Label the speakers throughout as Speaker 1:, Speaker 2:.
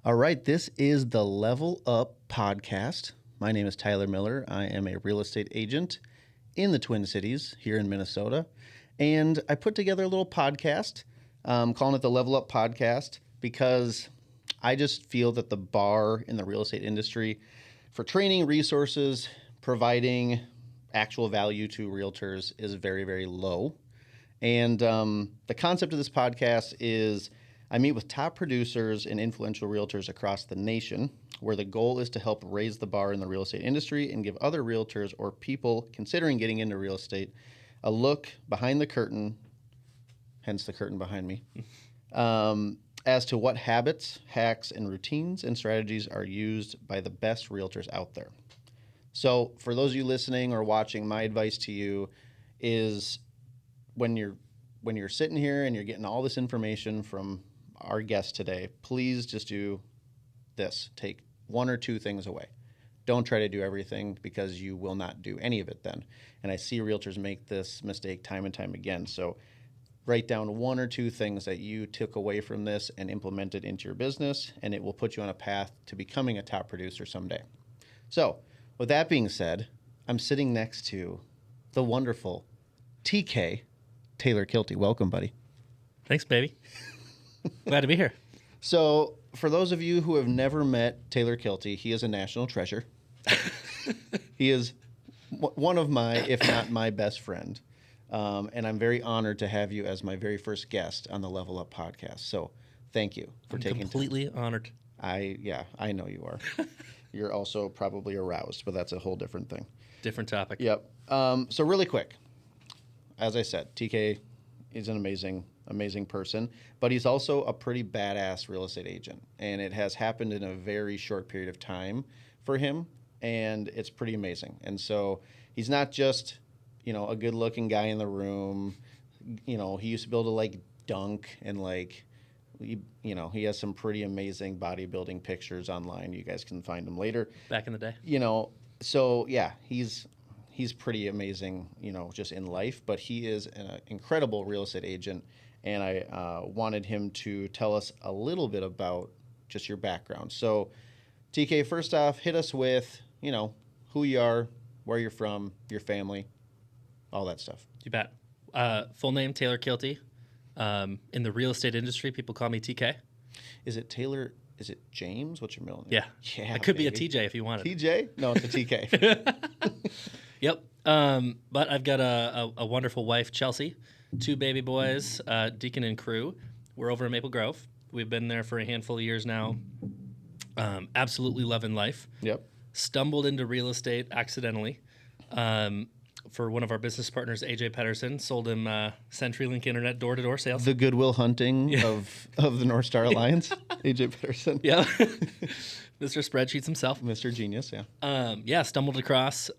Speaker 1: All right, this is the Level Up podcast. My name is Tyler Miller. I am a real estate agent in the Twin Cities here in Minnesota. And I put together a little podcast, calling it the Level Up podcast, because I just feel that the bar in the real estate industry for training, resources, providing actual value to realtors is very, very low. And the concept of this podcast is I meet with top producers and influential realtors across the nation, where the goal is to help raise the bar in the real estate industry and give other realtors or people considering getting into real estate a look behind the curtain, hence the curtain behind me, as to what habits, hacks, and routines and strategies are used by the best realtors out there. So for those of you listening or watching, my advice to you is when you're sitting here and you're getting all this information from our guest today, please just do this. Take one or two things away. Don't try to do everything, because you will not do any of it then. And I see realtors make this mistake time and time again. So write down one or two things that you took away from this and implement it into your business, and it will put you on a path to becoming a top producer someday. So with that being said, I'm sitting next to the wonderful TK, Taylor Kielty. Welcome, buddy.
Speaker 2: Thanks, baby. Glad to be here.
Speaker 1: So for those of you who have never met Taylor Kielty, he is a national treasure. He is one of my, if not my best friend. And I'm very honored to have you as my very first guest on the Level Up podcast. So thank you for taking time.
Speaker 2: Completely honored.
Speaker 1: I know you are. You're also probably aroused, but that's a whole different thing.
Speaker 2: Different topic.
Speaker 1: Yep. So really quick, as I said, TK is an amazing person, but he's also a pretty badass real estate agent. And it has happened in a very short period of time for him, and it's pretty amazing. And so he's not just, a good looking guy in the room. He used to be able to dunk and he has some pretty amazing bodybuilding pictures online. You guys can find them later.
Speaker 2: Back in the day.
Speaker 1: So yeah, he's pretty amazing, just in life, but he is an incredible real estate agent. And I wanted him to tell us a little bit about just your background. So TK, first off, hit us with, who you are, where you're from, your family, all that stuff.
Speaker 2: You bet. Full name, Taylor Kielty. In the real estate industry, people call me TK.
Speaker 1: Is it Taylor? Is it James? What's your middle name?
Speaker 2: Yeah. It could be a TJ if you wanted.
Speaker 1: TJ? No, it's a TK.
Speaker 2: Yep. But I've got a wonderful wife, Chelsea, two baby boys, Deacon and Crew. We're over in Maple Grove. We've been there for a handful of years now. Absolutely loving life.
Speaker 1: Yep.
Speaker 2: Stumbled into real estate accidentally. For one of our business partners, AJ Pedersen, sold him CenturyLink Internet door-to-door sales.
Speaker 1: The Goodwill Hunting of the North Star Alliance, AJ Pedersen.
Speaker 2: Yeah. Mr. Spreadsheets himself.
Speaker 1: Mr. Genius, yeah.
Speaker 2: Stumbled across,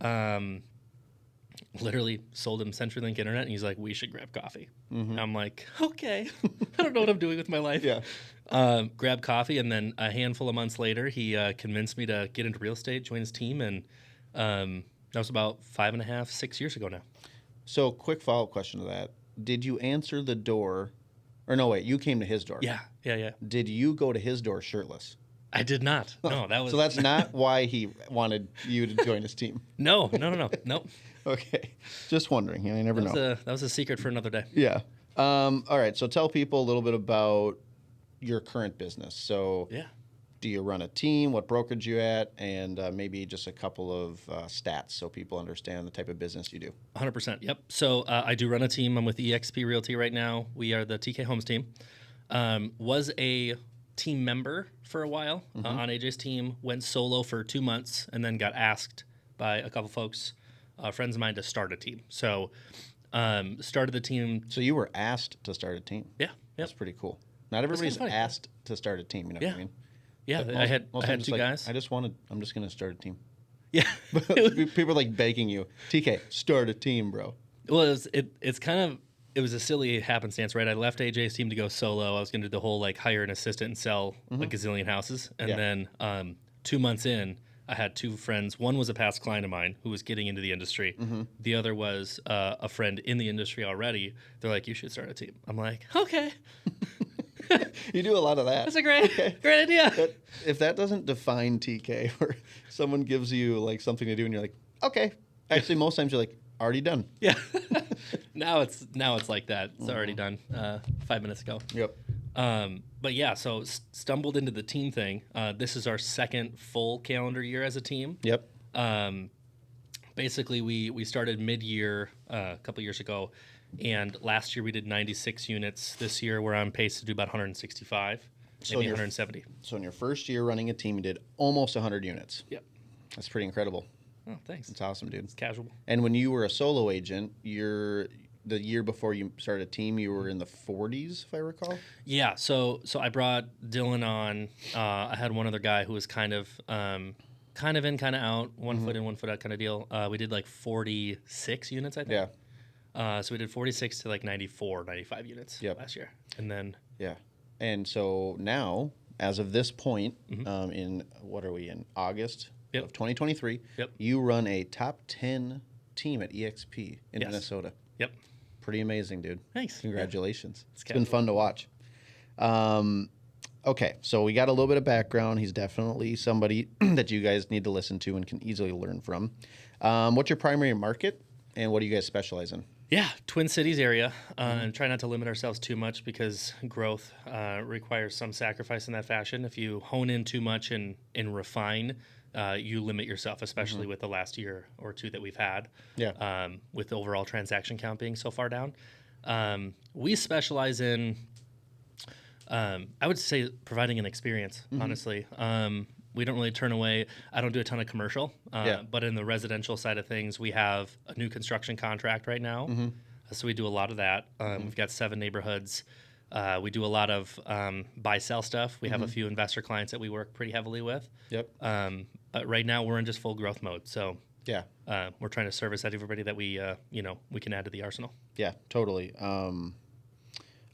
Speaker 2: literally sold him CenturyLink Internet, and he's like, we should grab coffee. Mm-hmm. I'm like, okay. I don't know what I'm doing with my life.
Speaker 1: Yeah.
Speaker 2: Grab coffee, and then a handful of months later, he convinced me to get into real estate, join his team, and that was about 5.5, 6 years ago now.
Speaker 1: So, quick follow-up question to that. Did you answer the door? Or no, wait, you came to his door.
Speaker 2: Yeah.
Speaker 1: Did you go to his door shirtless?
Speaker 2: I did not. No, that was...
Speaker 1: So that's not why he wanted you to join his team?
Speaker 2: No.
Speaker 1: Okay. Just wondering. I never know.
Speaker 2: That was a secret for another day.
Speaker 1: Yeah. All right. So tell people a little bit about your current business. So
Speaker 2: yeah.
Speaker 1: Do you run a team? What brokerage you at? And maybe just a couple of stats so people understand the type of business you do.
Speaker 2: 100%. Yep. So I do run a team. I'm with eXp Realty right now. We are the TK Homes team. Was a team member for a while on AJ's team. Went solo for 2 months and then got asked by a couple folks, friends of mine, to start a team. So started the team.
Speaker 1: So you were asked to start a team?
Speaker 2: Yeah. Yep.
Speaker 1: That's pretty cool. Not everybody's asked to start a team. You know what I mean?
Speaker 2: Yeah, I had two guys.
Speaker 1: I'm just going to start a team.
Speaker 2: Yeah.
Speaker 1: People are like begging you, TK, start a team, bro.
Speaker 2: Well, it was a silly happenstance, right? I left AJ's team to go solo. I was going to do the whole hire an assistant and sell a gazillion houses. And then 2 months in, I had two friends. One was a past client of mine who was getting into the industry. Mm-hmm. The other was a friend in the industry already. They're like, you should start a team. I'm like, okay.
Speaker 1: You do a lot of that.
Speaker 2: That's a great idea.
Speaker 1: If that doesn't define TK, or someone gives you like something to do and you're like, okay. Actually, most times you're like, already done.
Speaker 2: Yeah. now it's like that. It's already done 5 minutes ago.
Speaker 1: Yep.
Speaker 2: But yeah, so stumbled into the team thing. This is our second full calendar year as a team.
Speaker 1: Yep.
Speaker 2: Basically, we started mid-year a couple years ago, and last year we did 96 units. This year we're on pace to do about 165, maybe 170.
Speaker 1: So in your first year running a team, you did almost 100 units.
Speaker 2: Yep.
Speaker 1: That's pretty incredible.
Speaker 2: Oh, thanks.
Speaker 1: It's awesome, dude.
Speaker 2: It's casual.
Speaker 1: And when you were a solo agent, the year before you started a team, you were in the 40s, if I recall.
Speaker 2: Yeah. So I brought Dylan on. I had one other guy who was kind of in, kind of out, one foot in, 1 foot out kind of deal. We did like 46 units, I think. Yeah. So we did 46 to like 94, 95 units last year. And then.
Speaker 1: Yeah. And so now, as of this point, in what are we in, August of 2023, you run a top 10 team at EXP in Minnesota.
Speaker 2: Yep.
Speaker 1: Pretty amazing, dude.
Speaker 2: Thanks.
Speaker 1: Congratulations. It's been fun to watch. Okay, so we got a little bit of background. He's definitely somebody that you guys need to listen to and can easily learn from. What's your primary market, and what do you guys specialize in?
Speaker 2: Yeah, Twin Cities area, and try not to limit ourselves too much because growth requires some sacrifice in that fashion. If you hone in too much and refine, you limit yourself, especially with the last year or two that we've had. Yeah. With the overall transaction count being so far down, we specialize in. I would say providing an experience. Honestly, we don't really turn away. I don't do a ton of commercial, but in the residential side of things, we have a new construction contract right now. So we do a lot of that. We've got 7 neighborhoods. We do a lot of buy-sell stuff. We have a few investor clients that we work pretty heavily with. Yep. But right now, we're in just full growth mode. So we're trying to service everybody that we can add to the arsenal.
Speaker 1: Yeah, totally.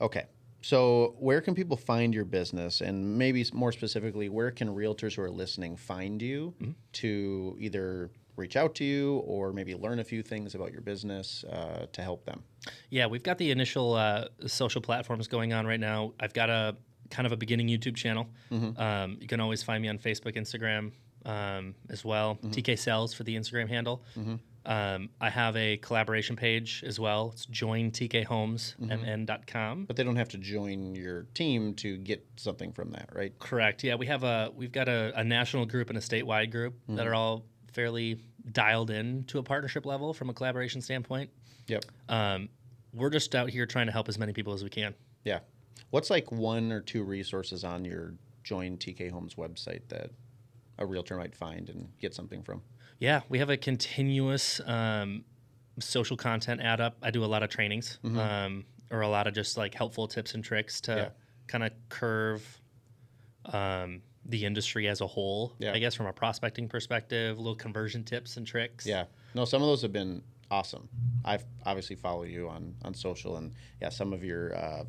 Speaker 1: Okay. So where can people find your business, and maybe more specifically, where can realtors who are listening find you to either reach out to you or maybe learn a few things about your business to help them?
Speaker 2: Yeah, we've got the initial social platforms going on right now. I've got a kind of a beginning YouTube channel. You can always find me on Facebook, Instagram as well. TK Sells for the Instagram handle. I have a collaboration page as well. It's jointkhomes.mn.com.
Speaker 1: But they don't have to join your team to get something from that, right?
Speaker 2: Correct. Yeah, we've got a national group and a statewide group that are all fairly dialed in to a partnership level from a collaboration standpoint. Yep. We're just out here trying to help as many people as we can.
Speaker 1: Yeah. What's like 1 or 2 resources on your Join TK Homes website that a realtor might find and get something from?
Speaker 2: Yeah, we have a continuous social content add up. I do a lot of trainings or a lot of just like helpful tips and tricks to kind of curve the industry as a whole, I guess, from a prospecting perspective, little conversion tips and tricks.
Speaker 1: Yeah. No, some of those have been awesome. I've obviously follow you on social, and some of your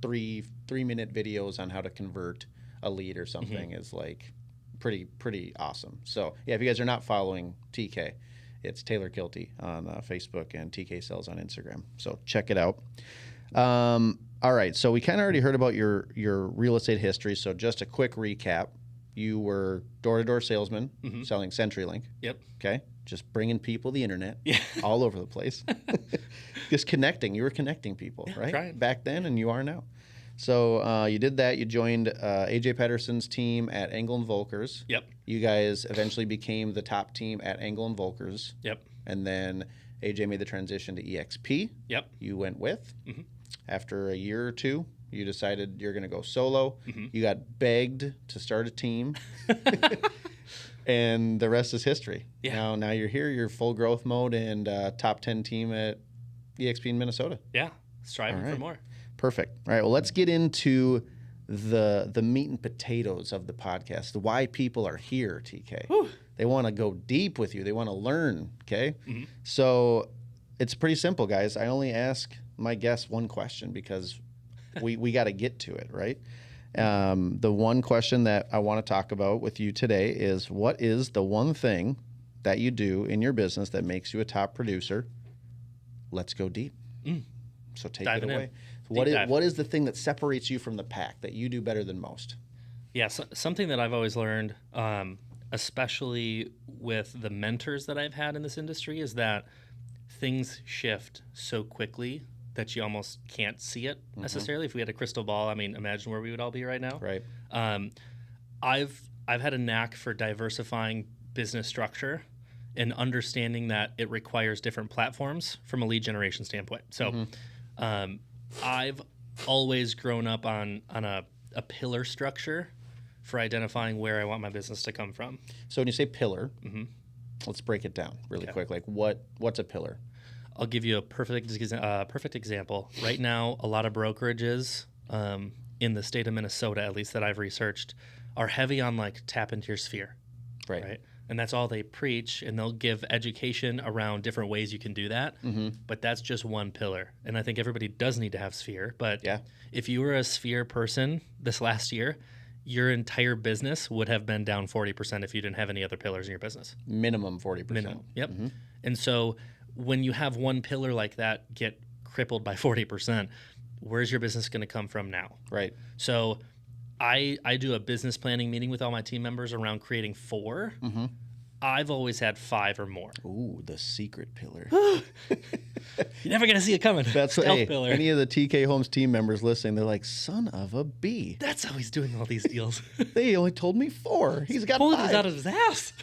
Speaker 1: 3-minute videos on how to convert a lead or something is like pretty awesome. So if you guys are not following TK, it's Taylor Kielty on Facebook and TK Sells on Instagram. So check it out. All right. So we kind of already heard about your real estate history. So just a quick recap. You were door-to-door salesman selling CenturyLink.
Speaker 2: Yep.
Speaker 1: Okay. Just bringing people the internet all over the place. Just connecting. You were connecting people, right?
Speaker 2: Trying.
Speaker 1: Back then, and you are now. So you did that. You joined AJ Pedersen's team at Engel & Volkers.
Speaker 2: Yep.
Speaker 1: You guys eventually became the top team at Engel & Volkers.
Speaker 2: Yep.
Speaker 1: And then AJ made the transition to EXP.
Speaker 2: Yep.
Speaker 1: You went with. After a year or two, you decided you're going to go solo. You got begged to start a team. And the rest is history. Yeah. Now you're here. You're full growth mode and top 10 team at EXP in Minnesota.
Speaker 2: Yeah. Striving for more.
Speaker 1: Perfect. All right. Well, let's get into the meat and potatoes of the podcast. Why people are here, TK. Whew. They want to go deep with you. They want to learn. Okay. So it's pretty simple, guys. I only ask my guests one question because we got to get to it, right? The one question that I want to talk about with you today is, what is the one thing that you do in your business that makes you a top producer? Let's go deep. So take it away. What is the thing that separates you from the pack that you do better than most?
Speaker 2: Yeah, so, something that I've always learned, especially with the mentors that I've had in this industry, is that things shift so quickly that you almost can't see it necessarily. If we had a crystal ball, I mean, imagine where we would all be right now.
Speaker 1: Right.
Speaker 2: I've had a knack for diversifying business structure and understanding that it requires different platforms from a lead generation standpoint. So I've always grown up on a pillar structure for identifying where I want my business to come from.
Speaker 1: So when you say pillar, let's break it down really quick. Like what's a pillar?
Speaker 2: I'll give you a perfect example. Right now, a lot of brokerages in the state of Minnesota, at least that I've researched, are heavy on like tap into your sphere. Right. And that's all they preach, and they'll give education around different ways you can do that. But that's just one pillar. And I think everybody does need to have sphere. But if you were a sphere person this last year, your entire business would have been down 40% if you didn't have any other pillars in your business.
Speaker 1: Minimum 40%.
Speaker 2: Minimum. Yep. And so when you have one pillar like that get crippled by 40%, where's your business going to come from now?
Speaker 1: Right.
Speaker 2: So I do a business planning meeting with all my team members around creating 4. I've always had 5 or more.
Speaker 1: Ooh, the secret pillar.
Speaker 2: You're never going to see it coming.
Speaker 1: That's
Speaker 2: Stealth pillar.
Speaker 1: Any of the TK Homes team members listening, they're like, son of a bee.
Speaker 2: That's how he's doing all these deals.
Speaker 1: They only told me 4. He's got
Speaker 2: pulling
Speaker 1: 5.
Speaker 2: these out of his ass.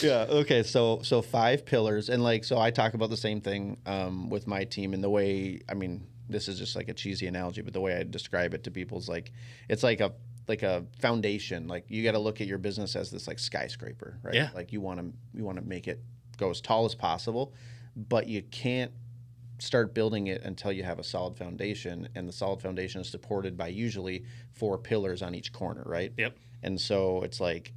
Speaker 1: Yeah. Okay. So 5 pillars, and like, so I talk about the same thing with my team, and the way, I mean, this is just like a cheesy analogy, but the way I describe it to people is like, it's like a foundation. Like you got to look at your business as this like skyscraper, right?
Speaker 2: Yeah.
Speaker 1: Like you want to make it go as tall as possible, but you can't start building it until you have a solid foundation, and the solid foundation is supported by usually 4 pillars on each corner, right?
Speaker 2: Yep.
Speaker 1: And so it's like,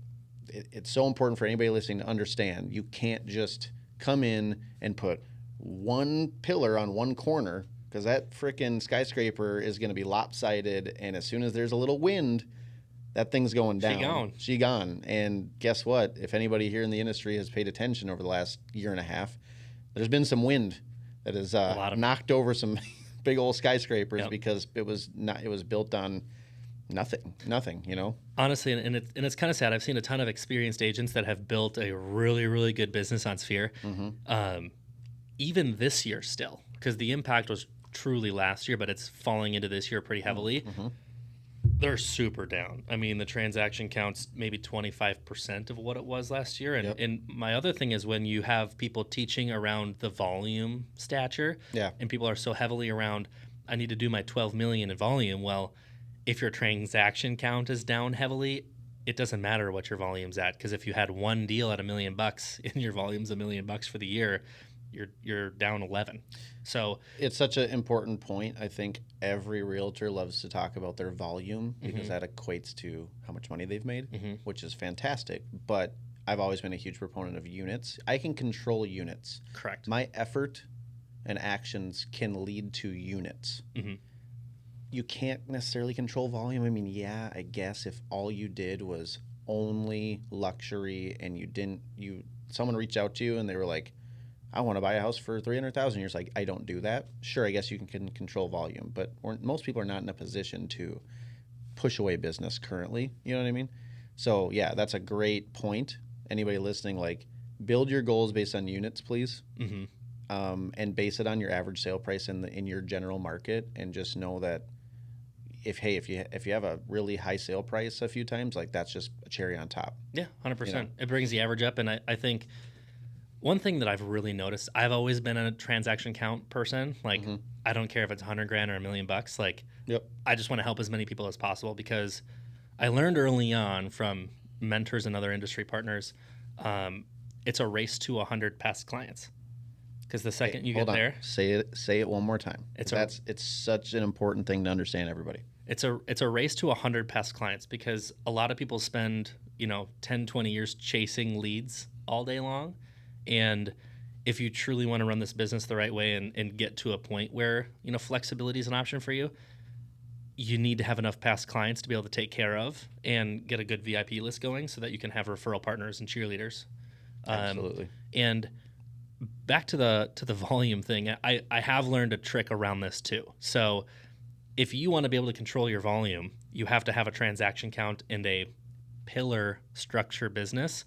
Speaker 1: it's so important for anybody listening to understand you can't just come in and put one pillar on one corner, because that freaking skyscraper is going to be lopsided, and as soon as there's a little wind, that thing's going down. She gone. And guess what? If anybody here in the industry has paid attention over the last year and a half, there's been some wind that has knocked over some big old skyscrapers because it was built on nothing, you know?
Speaker 2: Honestly, and it's kind of sad. I've seen a ton of experienced agents that have built a really, really good business on Sphere. Even this year still, because the impact was truly last year, but it's falling into this year pretty heavily. They're super down. I mean, the transaction count's maybe 25% of what it was last year. And, and my other thing is when you have people teaching around the volume stature, and people are so heavily around, I need to do my 12 million in volume. Well, if your transaction count is down heavily, it doesn't matter what your volume's at, because if you had one deal at $1 million and your volume's $1 million for the year, you're down 11. So
Speaker 1: it's such an important point. I think every realtor loves to talk about their volume because that equates to how much money they've made, which is fantastic. But I've always been a huge proponent of units. I can control units.
Speaker 2: Correct.
Speaker 1: My effort and actions can lead to units. You can't necessarily control volume. I mean, yeah, I guess if all you did was only luxury and someone reached out to you and they were like, I want to buy a house for $300,000. You're just like, I don't do that. Sure, I guess you can control volume, but most people are not in a position to push away business currently. You know what I mean? So yeah, that's a great point. Anybody listening, like, build your goals based on units, please, and base it on your average sale price in your general market, and just know that if you have a really high sale price a few times, like, that's just a cherry on top.
Speaker 2: Yeah, 100%.
Speaker 1: You know?
Speaker 2: It brings the average up, and I think one thing that I've really noticed, I've always been a transaction count person. Like, I don't care if it's $100,000 or $1 million. Like, I just want to help as many people as possible, because I learned early on from mentors and other industry partners, it's a race to 100 past clients. Because the second you get there,
Speaker 1: say it one more time. It's such an important thing to understand, everybody.
Speaker 2: It's a race to 100 past clients, because a lot of people spend 10, 20 years chasing leads all day long. And if you truly want to run this business the right way and get to a point where, flexibility is an option for you, you need to have enough past clients to be able to take care of and get a good VIP list going so that you can have referral partners and cheerleaders.
Speaker 1: Absolutely.
Speaker 2: And back to the volume thing, I have learned a trick around this too. So if you want to be able to control your volume, you have to have a transaction count and a pillar structure business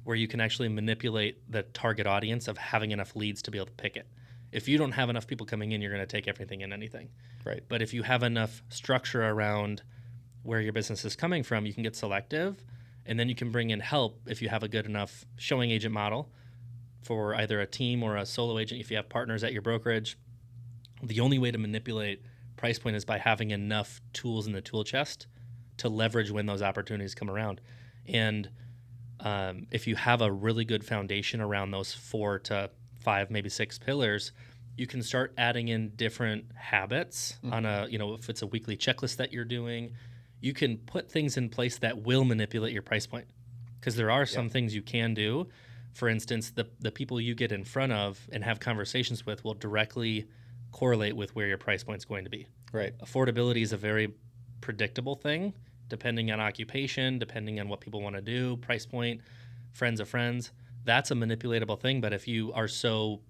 Speaker 2: where you can actually manipulate the target audience of having enough leads to be able to pick it. If you don't have enough people coming in, you're going to take everything and anything.
Speaker 1: Right.
Speaker 2: But if you have enough structure around where your business is coming from, you can get selective, and then you can bring in help if you have a good enough showing agent model for either a team or a solo agent. If you have partners at your brokerage, the only way to manipulate price point is by having enough tools in the tool chest to leverage when those opportunities come around. And if you have a really good foundation around those 4 to 5, maybe 6 pillars, you can start adding in different habits on a, if it's a weekly checklist that you're doing, you can put things in place that will manipulate your price point. Because there are some things you can do. For instance, the people you get in front of and have conversations with will directly correlate with where your price point is going to be.
Speaker 1: Right.
Speaker 2: Affordability is a very predictable thing, depending on occupation, depending on what people want to do, price point, friends of friends. That's a manipulatable thing. But if you are so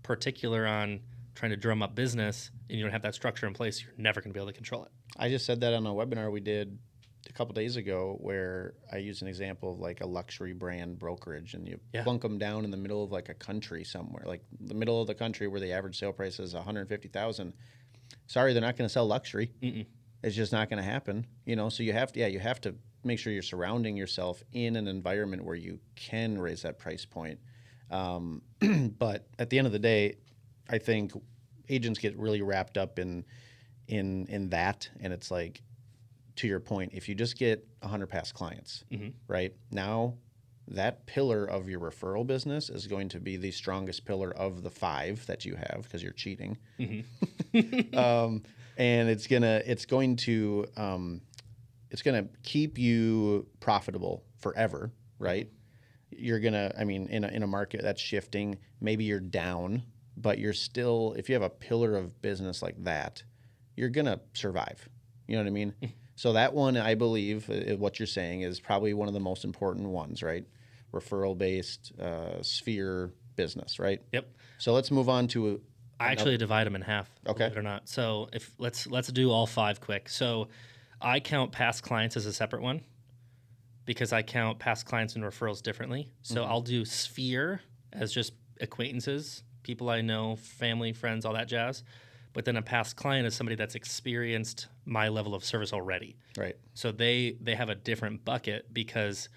Speaker 2: particular on trying to drum up business and you don't have that structure in place, you're never going to be able to control it.
Speaker 1: I just said that on a webinar we did a couple days ago where I used an example of like a luxury brand brokerage, and you plunk them down in the middle of like a country somewhere, like the middle of the country where the average sale price is $150,000. Sorry, they're not going to sell luxury. It's just not going to happen. So you have to make sure you're surrounding yourself in an environment where you can raise that price point. But at the end of the day, I think agents get really wrapped up in that, and it's like, to your point, if you just get 100 past clients, right now, that pillar of your referral business is going to be the strongest pillar of the 5 that you have because you're cheating, and it's going to keep you profitable forever, right? You're gonna, in a market that's shifting, maybe you're down, but you're still, if you have a pillar of business like that, you're gonna survive. You know what I mean? So that one, I believe, what you're saying is probably one of the most important ones, right? Referral-based sphere business, right?
Speaker 2: Yep.
Speaker 1: So let's move on to.
Speaker 2: I actually divide them in half,
Speaker 1: Okay.
Speaker 2: believe it or not. So if let's do all 5 quick. So I count past clients as a separate one because I count past clients and referrals differently. So I'll do sphere as just acquaintances, people I know, family, friends, all that jazz. But then a past client is somebody that's experienced my level of service already.
Speaker 1: Right.
Speaker 2: So they have a different bucket because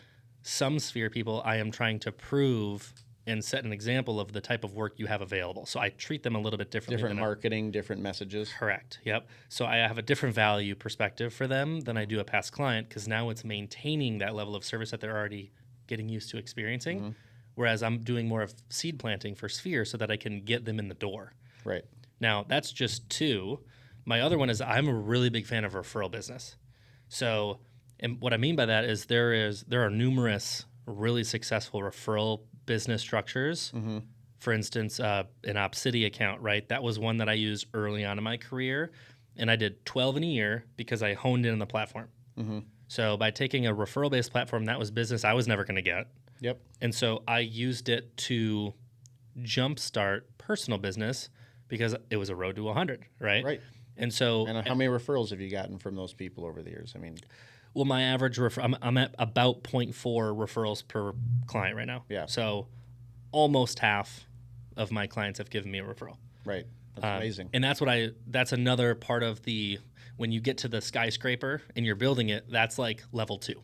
Speaker 2: some sphere people I am trying to prove and set an example of the type of work you have available. So I treat them a little bit differently.
Speaker 1: Different marketing, different messages.
Speaker 2: Correct. Yep. So I have a different value perspective for them than I do a past client because now it's maintaining that level of service that they're already getting used to experiencing. Whereas I'm doing more of seed planting for sphere so that I can get them in the door.
Speaker 1: Right.
Speaker 2: Now, that's just 2. My other one is I'm a really big fan of referral business. So, and what I mean by that is there are numerous really successful referral business structures. For instance, an Opcity account, right? That was one that I used early on in my career, and I did 12 in a year because I honed in on the platform. So by taking a referral-based platform, that was business I was never going to get.
Speaker 1: Yep.
Speaker 2: And so I used it to jumpstart personal business because it was a road to 100, right?
Speaker 1: Right.
Speaker 2: And so,
Speaker 1: And how many referrals have you gotten from those people over the years?
Speaker 2: well, my average I'm at about 0.4 referrals per client right now.
Speaker 1: Yeah.
Speaker 2: So almost half of my clients have given me a referral.
Speaker 1: Right. That's amazing.
Speaker 2: And that's another part of when you get to the skyscraper and you're building it, that's like level 2.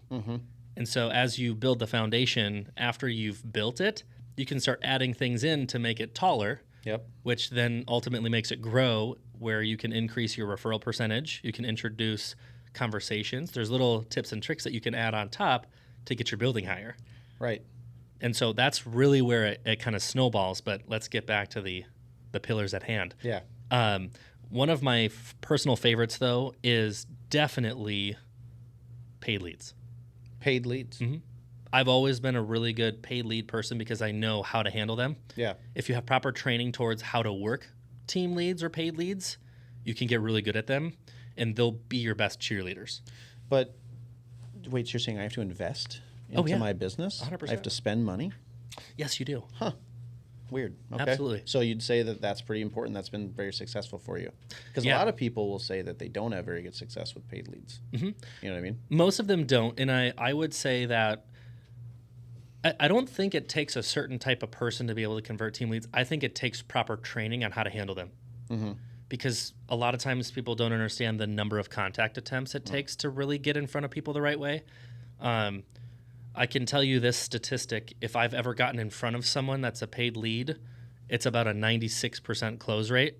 Speaker 2: And so as you build the foundation, after you've built it, you can start adding things in to make it taller.
Speaker 1: Yep.
Speaker 2: Which then ultimately makes it grow, where you can increase your referral percentage. You can introduce conversations. There's little tips and tricks that you can add on top to get your building higher.
Speaker 1: Right.
Speaker 2: And so that's really where it kind of snowballs. But let's get back to the pillars at hand.
Speaker 1: Yeah.
Speaker 2: One of my personal favorites, though, is definitely paid leads.
Speaker 1: Paid leads.
Speaker 2: I've always been a really good paid lead person because I know how to handle them.
Speaker 1: Yeah.
Speaker 2: If you have proper training towards how to work team leads or paid leads, you can get really good at them, and they'll be your best cheerleaders.
Speaker 1: But wait, you're saying I have to invest into my business?
Speaker 2: 100%.
Speaker 1: I have to spend money?
Speaker 2: Yes, you do.
Speaker 1: Huh. Weird. Okay.
Speaker 2: Absolutely.
Speaker 1: So you'd say that that's pretty important. That's been very successful for you. Because a
Speaker 2: Yeah.
Speaker 1: lot of people will say that they don't have very good success with paid leads. You know what I mean?
Speaker 2: Most of them don't. And I would say that I don't think it takes a certain type of person to be able to convert team leads. I think it takes proper training on how to handle them. Because a lot of times people don't understand the number of contact attempts it takes to really get in front of people the right way. I can tell you this statistic. If I've ever gotten in front of someone that's a paid lead, it's about a 96% close rate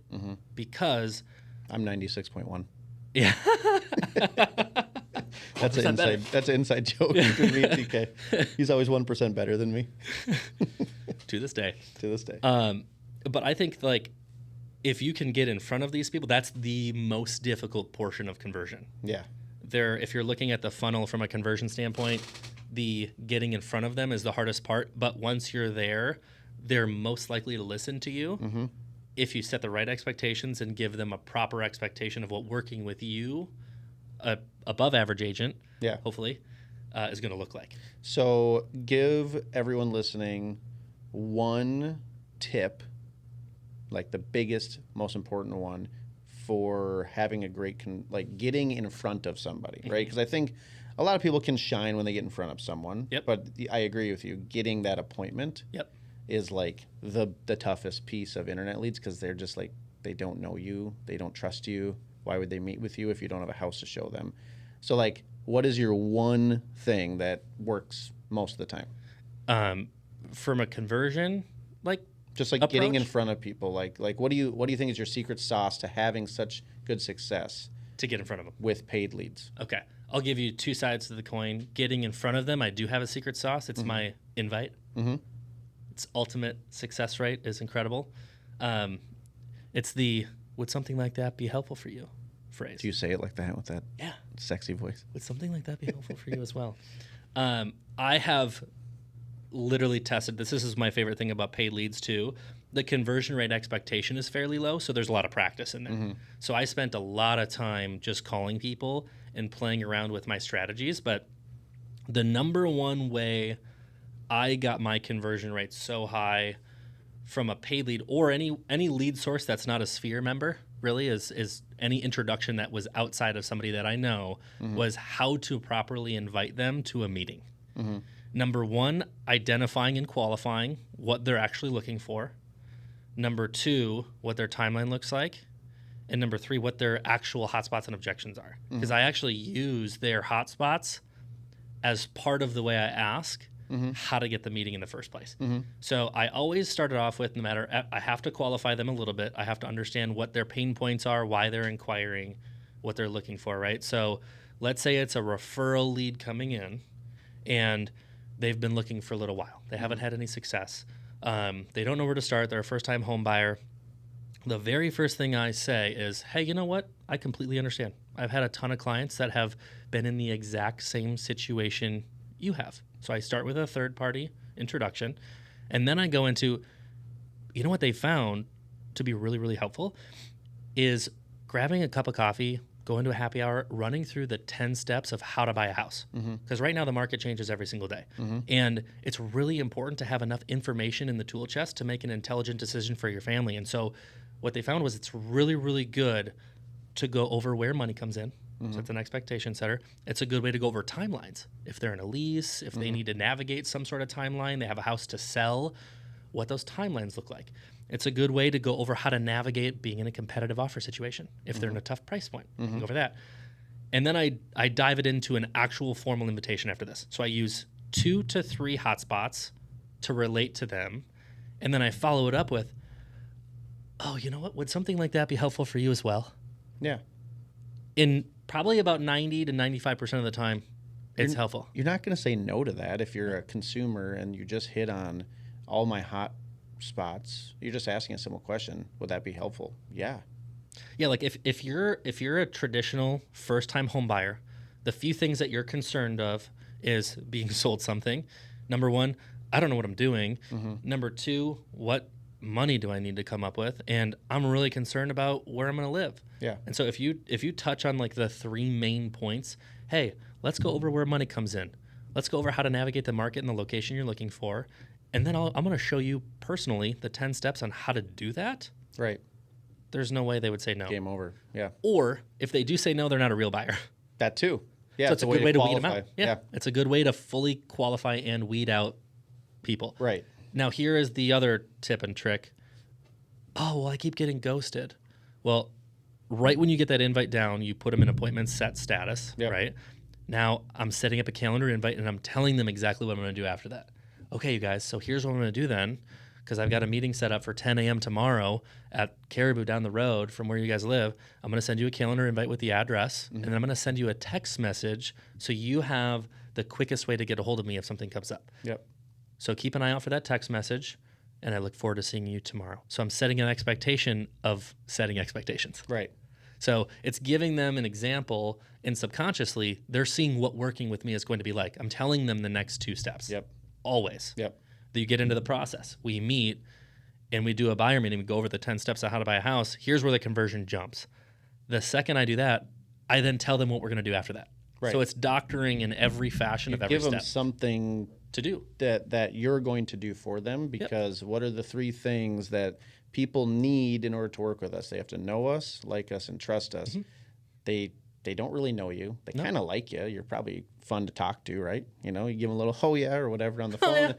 Speaker 2: because
Speaker 1: I'm 96.1.
Speaker 2: yeah.
Speaker 1: That's an inside. That's an inside joke between me and TK. He's always 1% better than me.
Speaker 2: To this day.
Speaker 1: To this day.
Speaker 2: But I think like if you can get in front of these people, that's the most difficult portion of conversion.
Speaker 1: Yeah.
Speaker 2: If you're looking at the funnel from a conversion standpoint, the getting in front of them is the hardest part. But once you're there, they're most likely to listen to you if you set the right expectations and give them a proper expectation of what working with you, above average agent, hopefully, is going to look like.
Speaker 1: So give everyone listening one tip, like the biggest, most important one for having a great, getting in front of somebody, right? Because I think a lot of people can shine when they get in front of someone. But I agree with you. Getting that appointment is like the toughest piece of internet leads because they're just like, they don't know you. They don't trust you. Why would they meet with you if you don't have a house to show them? So like, what is your one thing that works most of the time?
Speaker 2: From a conversion,
Speaker 1: just like
Speaker 2: approach?
Speaker 1: Getting in front of people, like what do you think is your secret sauce to having such good success
Speaker 2: to get in front of them
Speaker 1: with paid leads?
Speaker 2: Okay, I'll give you two sides to the coin. Getting in front of them, I do have a secret sauce. It's my invite. Its ultimate success rate is incredible. It's the would something like that be helpful for you phrase.
Speaker 1: Do you say it like that with that sexy voice?
Speaker 2: Would something like that be helpful for you as well? I have literally tested this. This is my favorite thing about paid leads too. The conversion rate expectation is fairly low, so there's a lot of practice in there. So I spent a lot of time just calling people and playing around with my strategies. But the number one way I got my conversion rate so high from a paid lead or any lead source that's not a Sphere member really is any introduction that was outside of somebody that I know was how to properly invite them to a meeting. Number one, identifying and qualifying what they're actually looking for. Number two, what their timeline looks like. And number three, what their actual hotspots and objections are. Because I actually use their hotspots as part of the way I ask how to get the meeting in the first place. So I always started off with, no matter, I have to qualify them a little bit. I have to understand what their pain points are, why they're inquiring, what they're looking for, right? So let's say it's a referral lead coming in and they've been looking for a little while. They haven't had any success. They don't know where to start. They're a first-time home buyer. The very first thing I say is, hey, you know what? I completely understand. I've had a ton of clients that have been in the exact same situation you have. So I start with a third-party introduction, and then I go into, you know what they found to be really, really helpful is grabbing a cup of coffee, going to a happy hour, running through the 10 steps of how to buy a house. Because right now the market changes every single day. And it's really important to have enough information in the tool chest to make an intelligent decision for your family. And so what they found was it's really, really good to go over where money comes in. So it's an expectation setter. It's a good way to go over timelines. If they're in a lease, if they need to navigate some sort of timeline, they have a house to sell, what those timelines look like. It's a good way to go over how to navigate being in a competitive offer situation. If they're in a tough price point, go over that. And then I dive it into an actual formal invitation after this. So I use 2 to 3 hotspots to relate to them. And then I follow it up with, oh, you know what? Would something like that be helpful for you as well?
Speaker 1: Yeah.
Speaker 2: In probably about 90 to 95% of the time, it's helpful.
Speaker 1: You're not going to say no to that if you're a consumer and you just hit on all my hot spots. You're just asking a simple question. Would that be helpful? Yeah.
Speaker 2: Yeah, like if you're a traditional first-time home buyer, the few things that you're concerned of is being sold something. Number one, I don't know what I'm doing. Number two, what money do I need to come up with? And I'm really concerned about where I'm going to live.
Speaker 1: Yeah.
Speaker 2: And so if you touch on like the 3 main points, hey, let's go over where money comes in. Let's go over how to navigate the market and the location you're looking for. and then I'm going to show you personally the 10 steps on how to do that.
Speaker 1: Right.
Speaker 2: There's no way they would say no.
Speaker 1: Game over. Yeah.
Speaker 2: Or if they do say no, they're not a real buyer.
Speaker 1: That too. Yeah.
Speaker 2: So it's a good way to weed them
Speaker 1: qualify.
Speaker 2: out. Yeah. It's a good way to fully qualify and weed out people.
Speaker 1: Right.
Speaker 2: Now, here is the other tip and trick. Oh, well, I keep getting ghosted. Well, right when you get that invite down, you put them in appointment set status, right? Now, I'm setting up a calendar invite, and I'm telling them exactly what I'm going to do after that. Okay, you guys, so here's what I'm going to do then, because I've got a meeting set up for 10 a.m. tomorrow at Caribou down the road from where you guys live. I'm going to send you a calendar invite with the address, and then I'm going to send you a text message so you have the quickest way to get a hold of me if something comes up.
Speaker 1: Yep.
Speaker 2: So keep an eye out for that text message, and I look forward to seeing you tomorrow. So I'm setting an expectation of setting expectations.
Speaker 1: Right.
Speaker 2: So it's giving them an example, and subconsciously, they're seeing what working with me is going to be like. I'm telling them the next 2 steps.
Speaker 1: Yep.
Speaker 2: Always.
Speaker 1: Yep.
Speaker 2: That you get into the process. We meet, and we do a buyer meeting. We go over the 10 steps on how to buy a house. Here's where the conversion jumps. The second I do that, I then tell them what we're going to do after that.
Speaker 1: Right.
Speaker 2: So it's doctoring in every fashion of every
Speaker 1: give
Speaker 2: step.
Speaker 1: them something
Speaker 2: to do
Speaker 1: that you're going to do for them, because what are the 3 things that people need in order to work with us? They have to know us, like us, and trust us. They don't really know you. They kind of like you. You're probably fun to talk to, right? You know, you give them a little "oh yeah" or whatever on the phone.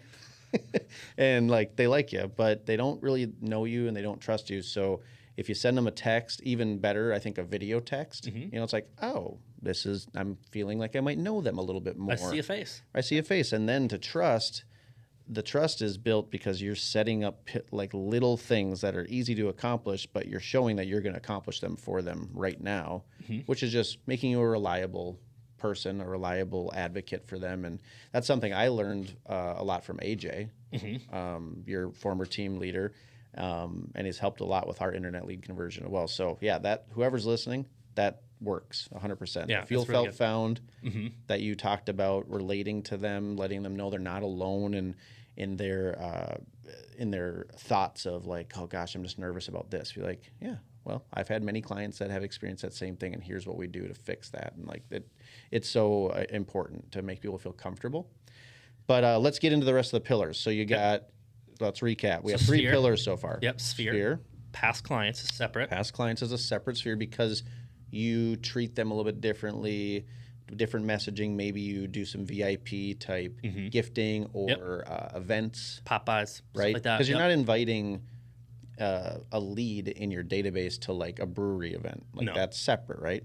Speaker 1: And like they like you, but they don't really know you and they don't trust you. So if you send them a text, even better, I think a video text, you know, it's like, oh, I'm feeling like I might know them a little bit more.
Speaker 2: I see a face.
Speaker 1: I see a face. And then to trust, the trust is built because you're setting up like little things that are easy to accomplish, but you're showing that you're going to accomplish them for them right now, which is just making you a reliable person, a reliable advocate for them. And that's something I learned a lot from AJ, your former team leader, and he's helped a lot with our internet lead conversion as well. So yeah, that whoever's listening, that works 100%.
Speaker 2: Yeah,
Speaker 1: Feel
Speaker 2: it's really
Speaker 1: felt
Speaker 2: good.
Speaker 1: found that you talked about, relating to them, letting them know they're not alone in their thoughts of like, oh gosh, I'm just nervous about this. Be like, yeah, well, I've had many clients that have experienced that same thing, and here's what we do to fix that. And like it's so important to make people feel comfortable. But let's get into the rest of the pillars. So you got, let's recap. We have 3
Speaker 2: sphere.
Speaker 1: pillars so far.
Speaker 2: Yep, sphere. Past clients is separate.
Speaker 1: Past clients is a separate sphere because you treat them a little bit differently, different messaging. Maybe you do some VIP type gifting or events.
Speaker 2: Popeyes,
Speaker 1: right?
Speaker 2: stuff like that.
Speaker 1: Because you're not inviting a lead in your database to like a brewery event. Like that's separate, right?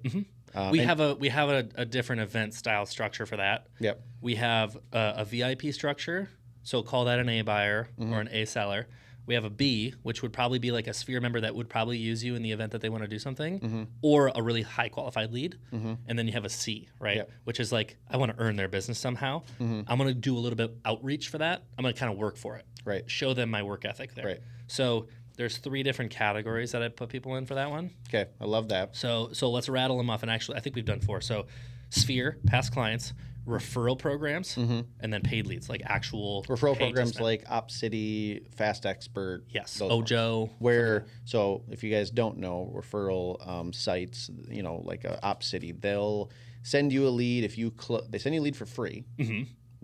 Speaker 2: We have a different event style structure for that.
Speaker 1: Yep.
Speaker 2: We have a VIP structure, so call that an A buyer or an A seller. We have a B, which would probably be like a sphere member that would probably use you in the event that they want to do something, or a really high qualified lead. And then you have a C, right?
Speaker 1: Yep.
Speaker 2: Which is like, I want to earn their business somehow. I'm going to do a little bit of outreach for that. I'm going to kind of work for it.
Speaker 1: Right.
Speaker 2: Show them my work ethic there.
Speaker 1: Right.
Speaker 2: So there's 3 different categories that I put people in for that one.
Speaker 1: Okay, I love that.
Speaker 2: So let's rattle them off. And actually, I think we've done 4. So sphere, past clients, referral programs, and then paid leads, like actual
Speaker 1: Referral
Speaker 2: paid
Speaker 1: programs
Speaker 2: spend.
Speaker 1: like OpCity, Fast Expert.
Speaker 2: Yes,
Speaker 1: those
Speaker 2: Ojo.
Speaker 1: ones. Where, so if you guys don't know, referral sites, you know, like OpCity, they'll send you a lead. If you they send you a lead for free.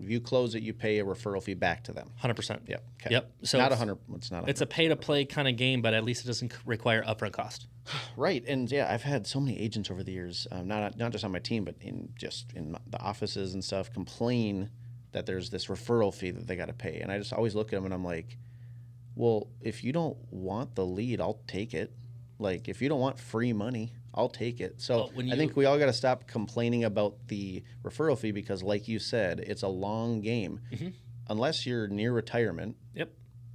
Speaker 1: If you close it, you pay a referral fee back to them.
Speaker 2: 100%.
Speaker 1: Yep. Okay.
Speaker 2: Yep. So
Speaker 1: not
Speaker 2: it's-
Speaker 1: 100. It's not. 100.
Speaker 2: It's a pay-to-play kind of game, but at least it doesn't require upfront cost.
Speaker 1: Right, and yeah, I've had so many agents over the years, not just on my team, but in the offices and stuff, complain that there's this referral fee that they got to pay, and I just always look at them and I'm like, well, if you don't want the lead, I'll take it. Like, if you don't want free money, I'll take it. So I think we all got to stop complaining about the referral fee because, like you said, it's a long game. Unless you're near retirement,
Speaker 2: Yep.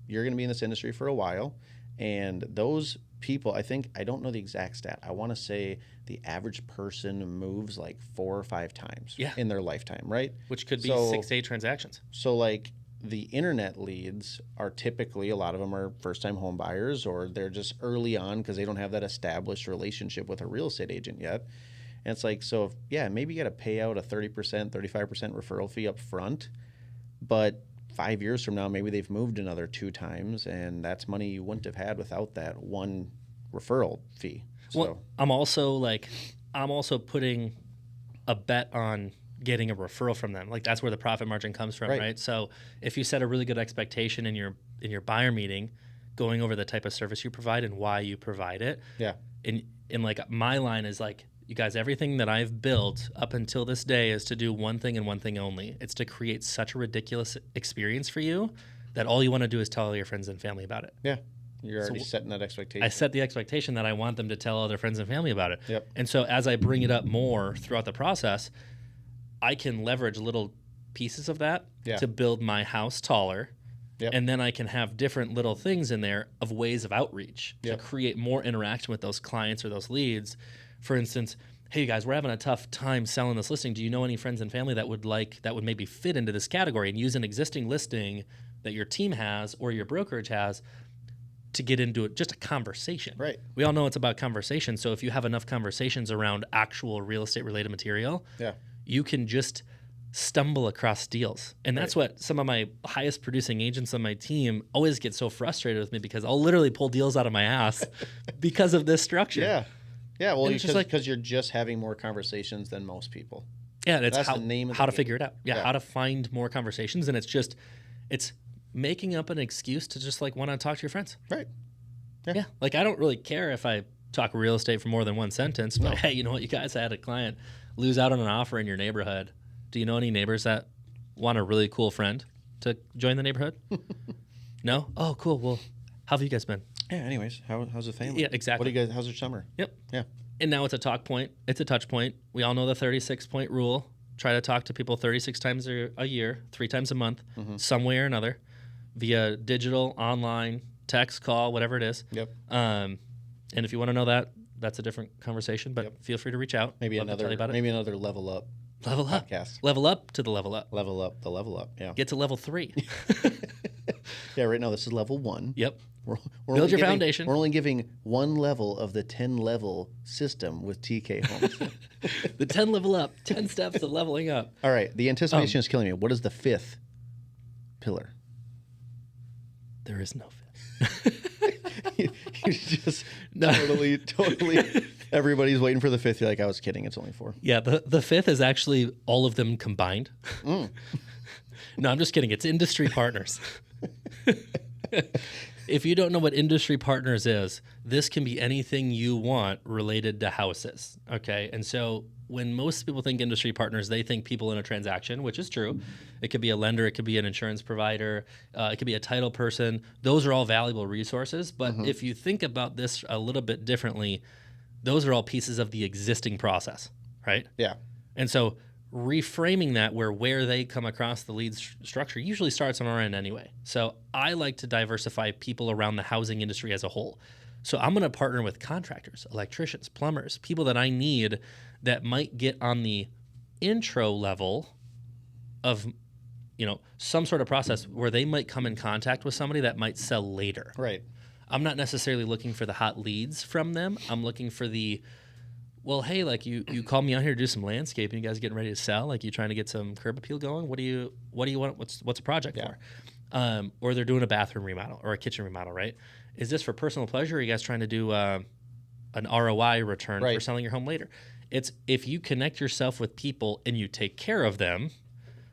Speaker 1: you're going to be in this industry for a while, and those people, I don't know the exact stat. I want to say the average person moves like 4 or 5 times in their lifetime, right?
Speaker 2: Which could be 6 to 8 transactions.
Speaker 1: So like the internet leads are typically, a lot of them are first-time home buyers, or they're just early on because they don't have that established relationship with a real estate agent yet. And it's like, so maybe you got to pay out a 30%, 35% referral fee up front, but 5 years from now, maybe they've moved another 2 times, and that's money you wouldn't have had without that one referral fee. So
Speaker 2: Well, I'm also putting a bet on getting a referral from them. Like that's where the profit margin comes from, right? So if you set a really good expectation in your buyer meeting, going over the type of service you provide and why you provide it.
Speaker 1: Yeah.
Speaker 2: And like my line is like, you guys, everything that I've built up until this day is to do one thing and one thing only. It's to create such a ridiculous experience for you that all you want to do is tell all your friends and family about it.
Speaker 1: Yeah. You're already setting that expectation.
Speaker 2: I set the expectation that I want them to tell all their friends and family about it.
Speaker 1: Yep.
Speaker 2: And so as I bring it up more throughout the process, I can leverage little pieces of that to build my house taller.
Speaker 1: Yep.
Speaker 2: And then I can have different little things in there of ways of outreach to create more interaction with those clients or those leads. For instance, hey guys, we're having a tough time selling this listing. Do you know any friends and family that would maybe fit into this category, and use an existing listing that your team has or your brokerage has to get into it, just a conversation.
Speaker 1: Right.
Speaker 2: We all know it's about conversation. So if you have enough conversations around actual real estate related material, you can just stumble across deals. And that's what some of my highest producing agents on my team always get so frustrated with me, because I'll literally pull deals out of my ass because of this structure.
Speaker 1: Yeah. Yeah, well,
Speaker 2: because
Speaker 1: you're just having more conversations than most people.
Speaker 2: Yeah, and it's
Speaker 1: That's the name of
Speaker 2: how
Speaker 1: the
Speaker 2: to
Speaker 1: game.
Speaker 2: figure it out. Yeah, how to find more conversations. And it's making up an excuse to just like want to talk to your friends.
Speaker 1: Right.
Speaker 2: Yeah. Like I don't really care if I talk real estate for more than one sentence, but hey, you know what? You guys had a client lose out on an offer in your neighborhood. Do you know any neighbors that want a really cool friend to join the neighborhood? No? Oh, cool. Well, how have you guys been?
Speaker 1: Yeah, anyways, how's the family?
Speaker 2: Yeah, exactly.
Speaker 1: How's your summer?
Speaker 2: Yep.
Speaker 1: Yeah.
Speaker 2: And now it's a talk point. It's a touch point. We all know the 36-point rule. Try to talk to people 36 times a year, 3 times a month, some way or another, via digital, online, text, call, whatever it is.
Speaker 1: Yep.
Speaker 2: And if you want to know that, that's a different conversation, but feel free to reach out.
Speaker 1: Maybe
Speaker 2: Love to tell you about it.
Speaker 1: another level up.
Speaker 2: Level up.
Speaker 1: Podcast.
Speaker 2: Level up to the level up.
Speaker 1: Level up. Yeah.
Speaker 2: Get to level 3.
Speaker 1: Yeah. Right now, this is level 1.
Speaker 2: Yep.
Speaker 1: We're
Speaker 2: Build your foundation.
Speaker 1: We're only giving one level of the 10-level system with TK Homes.
Speaker 2: The 10 level up. 10 steps to leveling up.
Speaker 1: All right. The anticipation is killing me. What is the 5th pillar?
Speaker 2: There is no 5th.
Speaker 1: You just totally. Everybody's waiting for the 5th. You're like, I was kidding. It's only 4.
Speaker 2: Yeah, the 5th is actually all of them combined. No, I'm just kidding. It's industry partners. If you don't know what industry partners is, this can be anything you want related to houses. Okay. And so when most people think industry partners, they think people in a transaction, which is true. It could be a lender, it could be an insurance provider, it could be a title person. Those are all valuable resources. But if you think about this a little bit differently, those are all pieces of the existing process, right?
Speaker 1: Yeah.
Speaker 2: And so reframing that where they come across the lead structure usually starts on our end anyway. So I like to diversify people around the housing industry as a whole. So I'm going to partner with contractors, electricians, plumbers, people that I need that might get on the intro level of, some sort of process where they might come in contact with somebody that might sell later.
Speaker 1: Right.
Speaker 2: I'm not necessarily looking for the hot leads from them. I'm looking for well, hey, like you called me out here to do some landscaping. You guys getting ready to sell? Like you trying to get some curb appeal going? What do you want? What's a project for? Or they're doing a bathroom remodel or a kitchen remodel, right? Is this for personal pleasure? Or are you guys trying to do an ROI return for selling your home later? It's if you connect yourself with people and you take care of them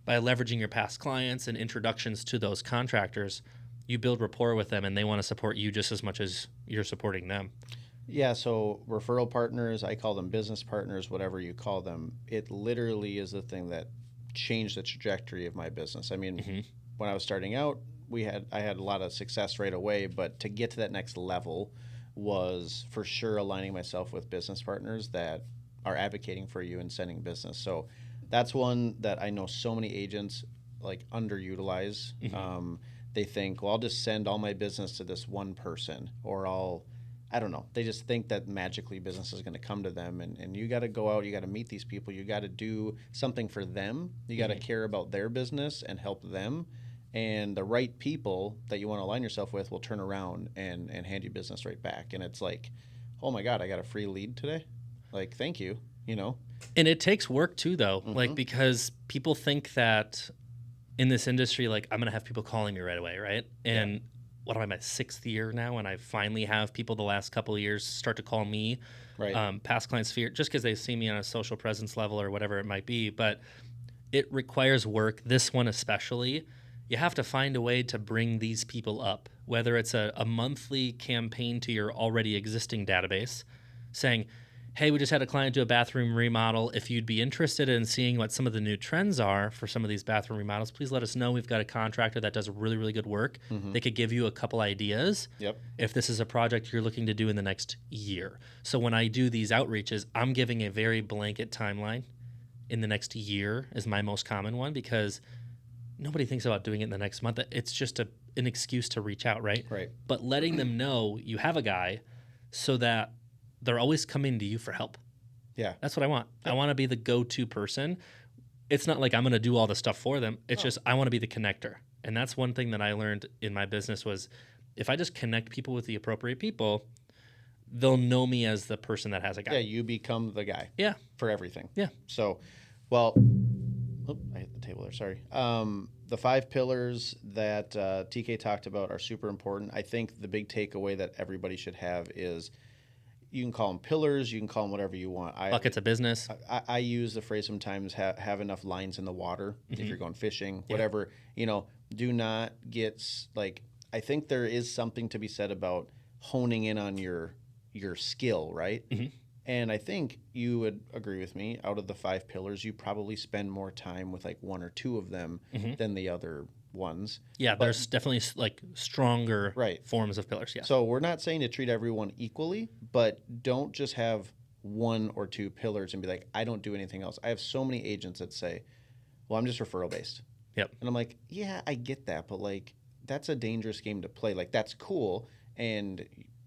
Speaker 2: by leveraging your past clients and introductions to those contractors, you build rapport with them and they want to support you just as much as you're supporting them.
Speaker 1: Yeah, so referral partners, I call them business partners, whatever you call them. It literally is the thing that changed the trajectory of my business. I mean, when I was starting out, I had a lot of success right away, but to get to that next level was for sure aligning myself with business partners that are advocating for you and sending business. So that's one that I know so many agents like underutilize. They think, well, I'll just send all my business to this one person, or I don't know. They just think that magically business is going to come to them, and you got to go out, you got to meet these people, you got to do something for them, you got to care about their business and help them, and the right people that you want to align yourself with will turn around and hand you business right back. And it's like, oh my God, I got a free lead today? Like, thank you,
Speaker 2: And it takes work too, though, like because people think that in this industry, like I'm going to have people calling me right away, right? And what am I, my 6th year now, and I finally have people the last couple of years start to call me,
Speaker 1: right?
Speaker 2: Past clients fear just because they see me on a social presence level or whatever it might be. But it requires work. This one especially. You have to find a way to bring these people up, whether it's a monthly campaign to your already existing database saying, hey, we just had a client do a bathroom remodel. If you'd be interested in seeing what some of the new trends are for some of these bathroom remodels, please let us know. We've got a contractor that does really, really good work. They could give you a couple ideas if this is a project you're looking to do in the next year. So when I do these outreaches, I'm giving a very blanket timeline. In the next year is my most common one because nobody thinks about doing it in the next month. It's just an excuse to reach out, right?
Speaker 1: Right.
Speaker 2: But letting them know you have a guy so that they're always coming to you for help.
Speaker 1: Yeah.
Speaker 2: That's what I want. I want to be the go-to person. It's not like I'm going to do all the stuff for them. It's just I want to be the connector. And that's one thing that I learned in my business was if I just connect people with the appropriate people, they'll know me as the person that has a guy.
Speaker 1: Yeah, you become the guy.
Speaker 2: Yeah.
Speaker 1: For everything.
Speaker 2: Yeah.
Speaker 1: So, well, I hit the table there. Sorry. The 5 pillars that TK talked about are super important. I think the big takeaway that everybody should have is you can call them pillars, you can call them whatever you want.
Speaker 2: Buckets of business.
Speaker 1: I use the phrase sometimes have enough lines in the water if you're going fishing, whatever. Do not get I think there is something to be said about honing in on your skill, right? And I think you would agree with me. Out of the 5 pillars, you probably spend more time with 1 or 2 of them than the other ones.
Speaker 2: Yeah, there's definitely stronger
Speaker 1: Right.
Speaker 2: forms of pillars. Yeah.
Speaker 1: So we're not saying to treat everyone equally, but don't just have 1 or 2 pillars and be like, I don't do anything else. I have so many agents that say, well, I'm just referral based.
Speaker 2: Yep.
Speaker 1: And I'm like, yeah, I get that, but that's a dangerous game to play. That's cool, and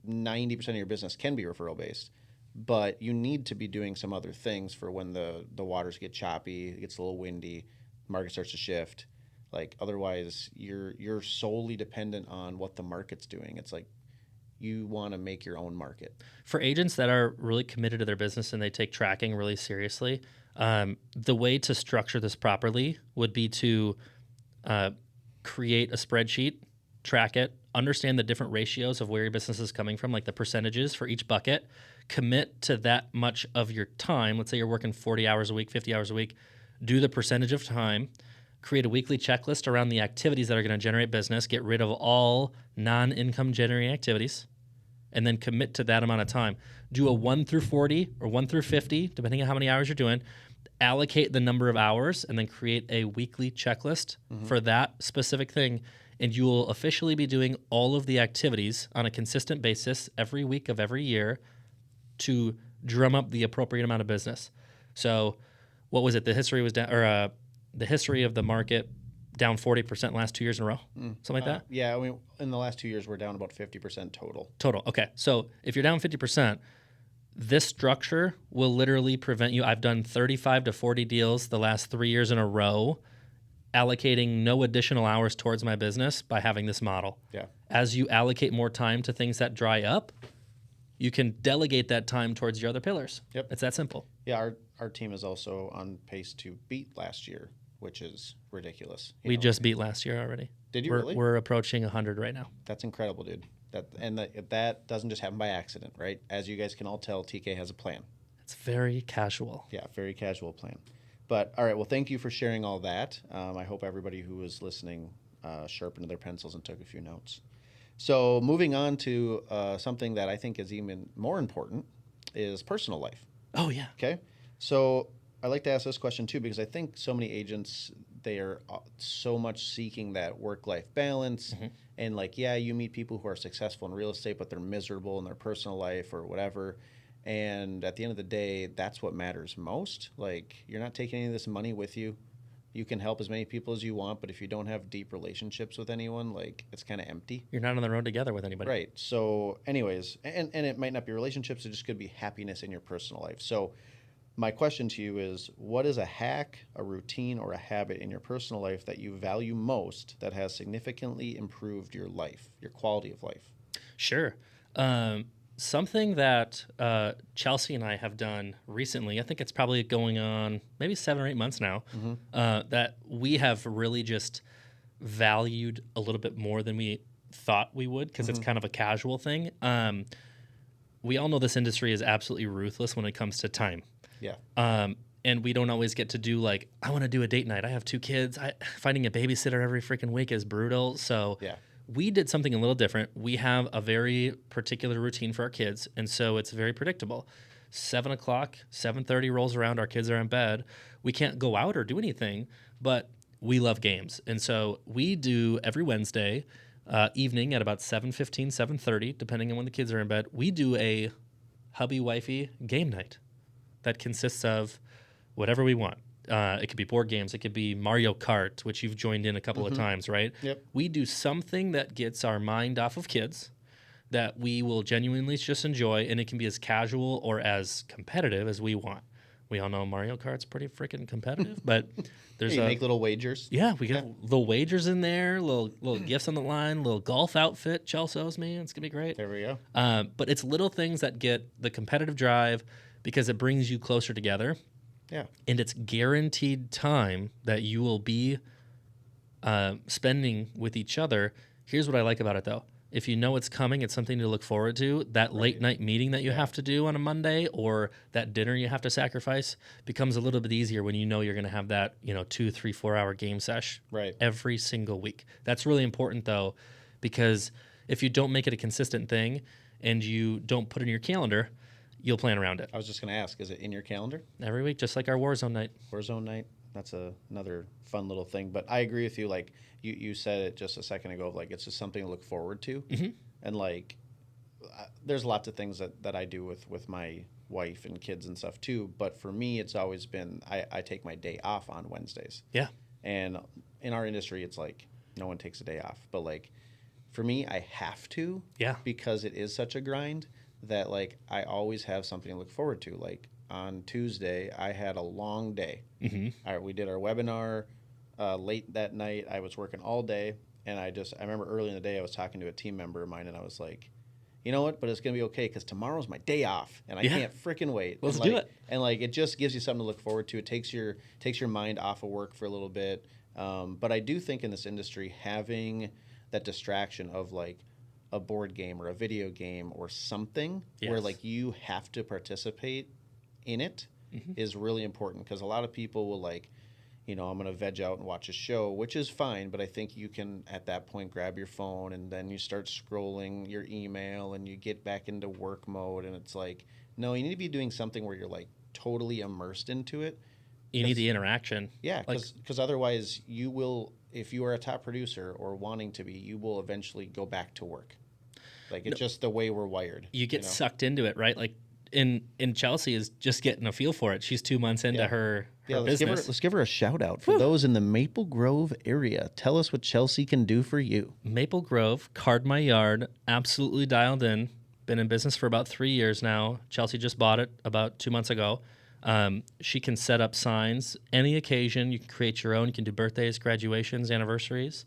Speaker 1: 90% of your business can be referral based, but you need to be doing some other things for when the waters get choppy, it gets a little windy, market starts to shift. Otherwise, you're solely dependent on what the market's doing. It's you want to make your own market.
Speaker 2: For agents that are really committed to their business and they take tracking really seriously, the way to structure this properly would be to create a spreadsheet, track it, understand the different ratios of where your business is coming from, like the percentages for each bucket, commit to that much of your time. Let's say you're working 40 hours a week, 50 hours a week, do the percentage of time, create a weekly checklist around the activities that are going to generate business, get rid of all non-income generating activities, and then commit to that amount of time. Do a 1 through 40 or 1 through 50, depending on how many hours you're doing. Allocate the number of hours and then create a weekly checklist for that specific thing. And you will officially be doing all of the activities on a consistent basis every week of every year to drum up the appropriate amount of business. So what was it? The history was down, or the history of the market down 40% last 2 years in a row, something like that?
Speaker 1: Yeah, in the last 2 years, we're down about 50% total.
Speaker 2: Total. Okay. So if you're down 50%, this structure will literally prevent you. I've done 35 to 40 deals the last 3 years in a row, allocating no additional hours towards my business by having this model.
Speaker 1: Yeah.
Speaker 2: As you allocate more time to things that dry up, you can delegate that time towards your other pillars.
Speaker 1: Yep.
Speaker 2: It's that simple.
Speaker 1: Yeah, our team is also on pace to beat last year, which is ridiculous.
Speaker 2: We just beat last year already.
Speaker 1: Did you
Speaker 2: we're,
Speaker 1: really?
Speaker 2: We're approaching 100 right now.
Speaker 1: That's incredible, dude. That doesn't just happen by accident, right? As you guys can all tell, TK has a plan.
Speaker 2: It's very casual.
Speaker 1: Yeah, very casual plan. But all right, well, thank you for sharing all that. I hope everybody who was listening sharpened their pencils and took a few notes. So moving on to something that I think is even more important is personal life.
Speaker 2: Oh, yeah.
Speaker 1: Okay. So I like to ask this question too, because I think so many agents, they are so much seeking that work-life balance. And you meet people who are successful in real estate, but they're miserable in their personal life or whatever. And at the end of the day, that's what matters most. You're not taking any of this money with you. You can help as many people as you want, but if you don't have deep relationships with anyone, it's kind of empty.
Speaker 2: You're not on the road together with anybody.
Speaker 1: Right. So anyways, and it might not be relationships, it just could be happiness in your personal life. So my question to you is, what is a hack, a routine, or a habit in your personal life that you value most that has significantly improved your life, your quality of life?
Speaker 2: Sure. Something that Chelsea and I have done recently, I think it's probably going on maybe 7 or 8 months now, that we have really just valued a little bit more than we thought we would, because it's kind of a casual thing. We all know this industry is absolutely ruthless when it comes to time.
Speaker 1: Yeah.
Speaker 2: and we don't always get to do like, I want to do a date night. I have 2 kids. Finding a babysitter every freaking week is brutal. So we did something a little different. We have a very particular routine for our kids, and so it's very predictable. 7 o'clock, 7:30 rolls around, our kids are in bed. We can't go out or do anything, but we love games. And so we do every Wednesday evening at about 7:15, 7:30, depending on when the kids are in bed, we do a hubby-wifey game night that consists of whatever we want. It could be board games. It could be Mario Kart, which you've joined in a couple of times, right?
Speaker 1: Yep.
Speaker 2: We do something that gets our mind off of kids that we will genuinely just enjoy, and it can be as casual or as competitive as we want. We all know Mario Kart's pretty freaking competitive, but there's
Speaker 1: you make little wagers.
Speaker 2: Yeah, we got little wagers in there, little gifts on the line, little golf outfit, Chelsea's, man. It's going to be great.
Speaker 1: There we go.
Speaker 2: But it's little things that get the competitive drive because it brings you closer together.
Speaker 1: Yeah.
Speaker 2: And it's guaranteed time that you will be spending with each other. Here's what I like about it, though. If you know it's coming, it's something to look forward to. That late night meeting that you have to do on a Monday, or that dinner you have to sacrifice, becomes a little bit easier when you know you're going to have that 2, 3, 4 hour game sesh every single week. That's really important, though, because if you don't make it a consistent thing and you don't put it in your calendar, you'll plan around it.
Speaker 1: I was just going to ask, is it in your calendar?
Speaker 2: Every week, just like our Warzone night.
Speaker 1: Warzone night. That's another fun little thing. But I agree with you. Like you said it just a second ago, of like it's just something to look forward to. Mm-hmm. And like there's lots of things that I do with my wife and kids and stuff too. But for me, it's always been I take my day off on Wednesdays.
Speaker 2: Yeah.
Speaker 1: And in our industry, it's like no one takes a day off. But like for me, I have to.
Speaker 2: Yeah.
Speaker 1: Because it is such a grind that like I always have something to look forward to. Like on Tuesday, I had a long day. Mm-hmm. We did our webinar late that night. I was working all day, and I remember early in the day I was talking to a team member of mine, and I was like, you know what? But it's gonna be okay because tomorrow's my day off, and I can't freaking wait.
Speaker 2: Let's do it.
Speaker 1: And like it just gives you something to look forward to. It takes your mind off of work for a little bit. But I do think in this industry having that distraction of like a board game or a video game or something where like you have to participate in it is really important, because a lot of people will like, I'm going to veg out and watch a show, which is fine, but I think you can at that point grab your phone and then you start scrolling your email and you get back into work mode, and it's like, no, you need to be doing something where you're like totally immersed into it.
Speaker 2: You need the interaction.
Speaker 1: Yeah, because otherwise you will, if you are a top producer or wanting to be, you will eventually go back to work. Like it's just the way we're wired.
Speaker 2: You get sucked into it, right? Like in Chelsea is just getting a feel for it. She's 2 months into her business.
Speaker 1: Let's give her a shout out for those in the Maple Grove area. Tell us what Chelsea can do for you.
Speaker 2: Maple Grove, Card My Yard, absolutely dialed in. Been in business for about 3 years now. Chelsea just bought it about 2 months ago. She can set up signs any occasion. You can create your own. You can do birthdays, graduations, anniversaries.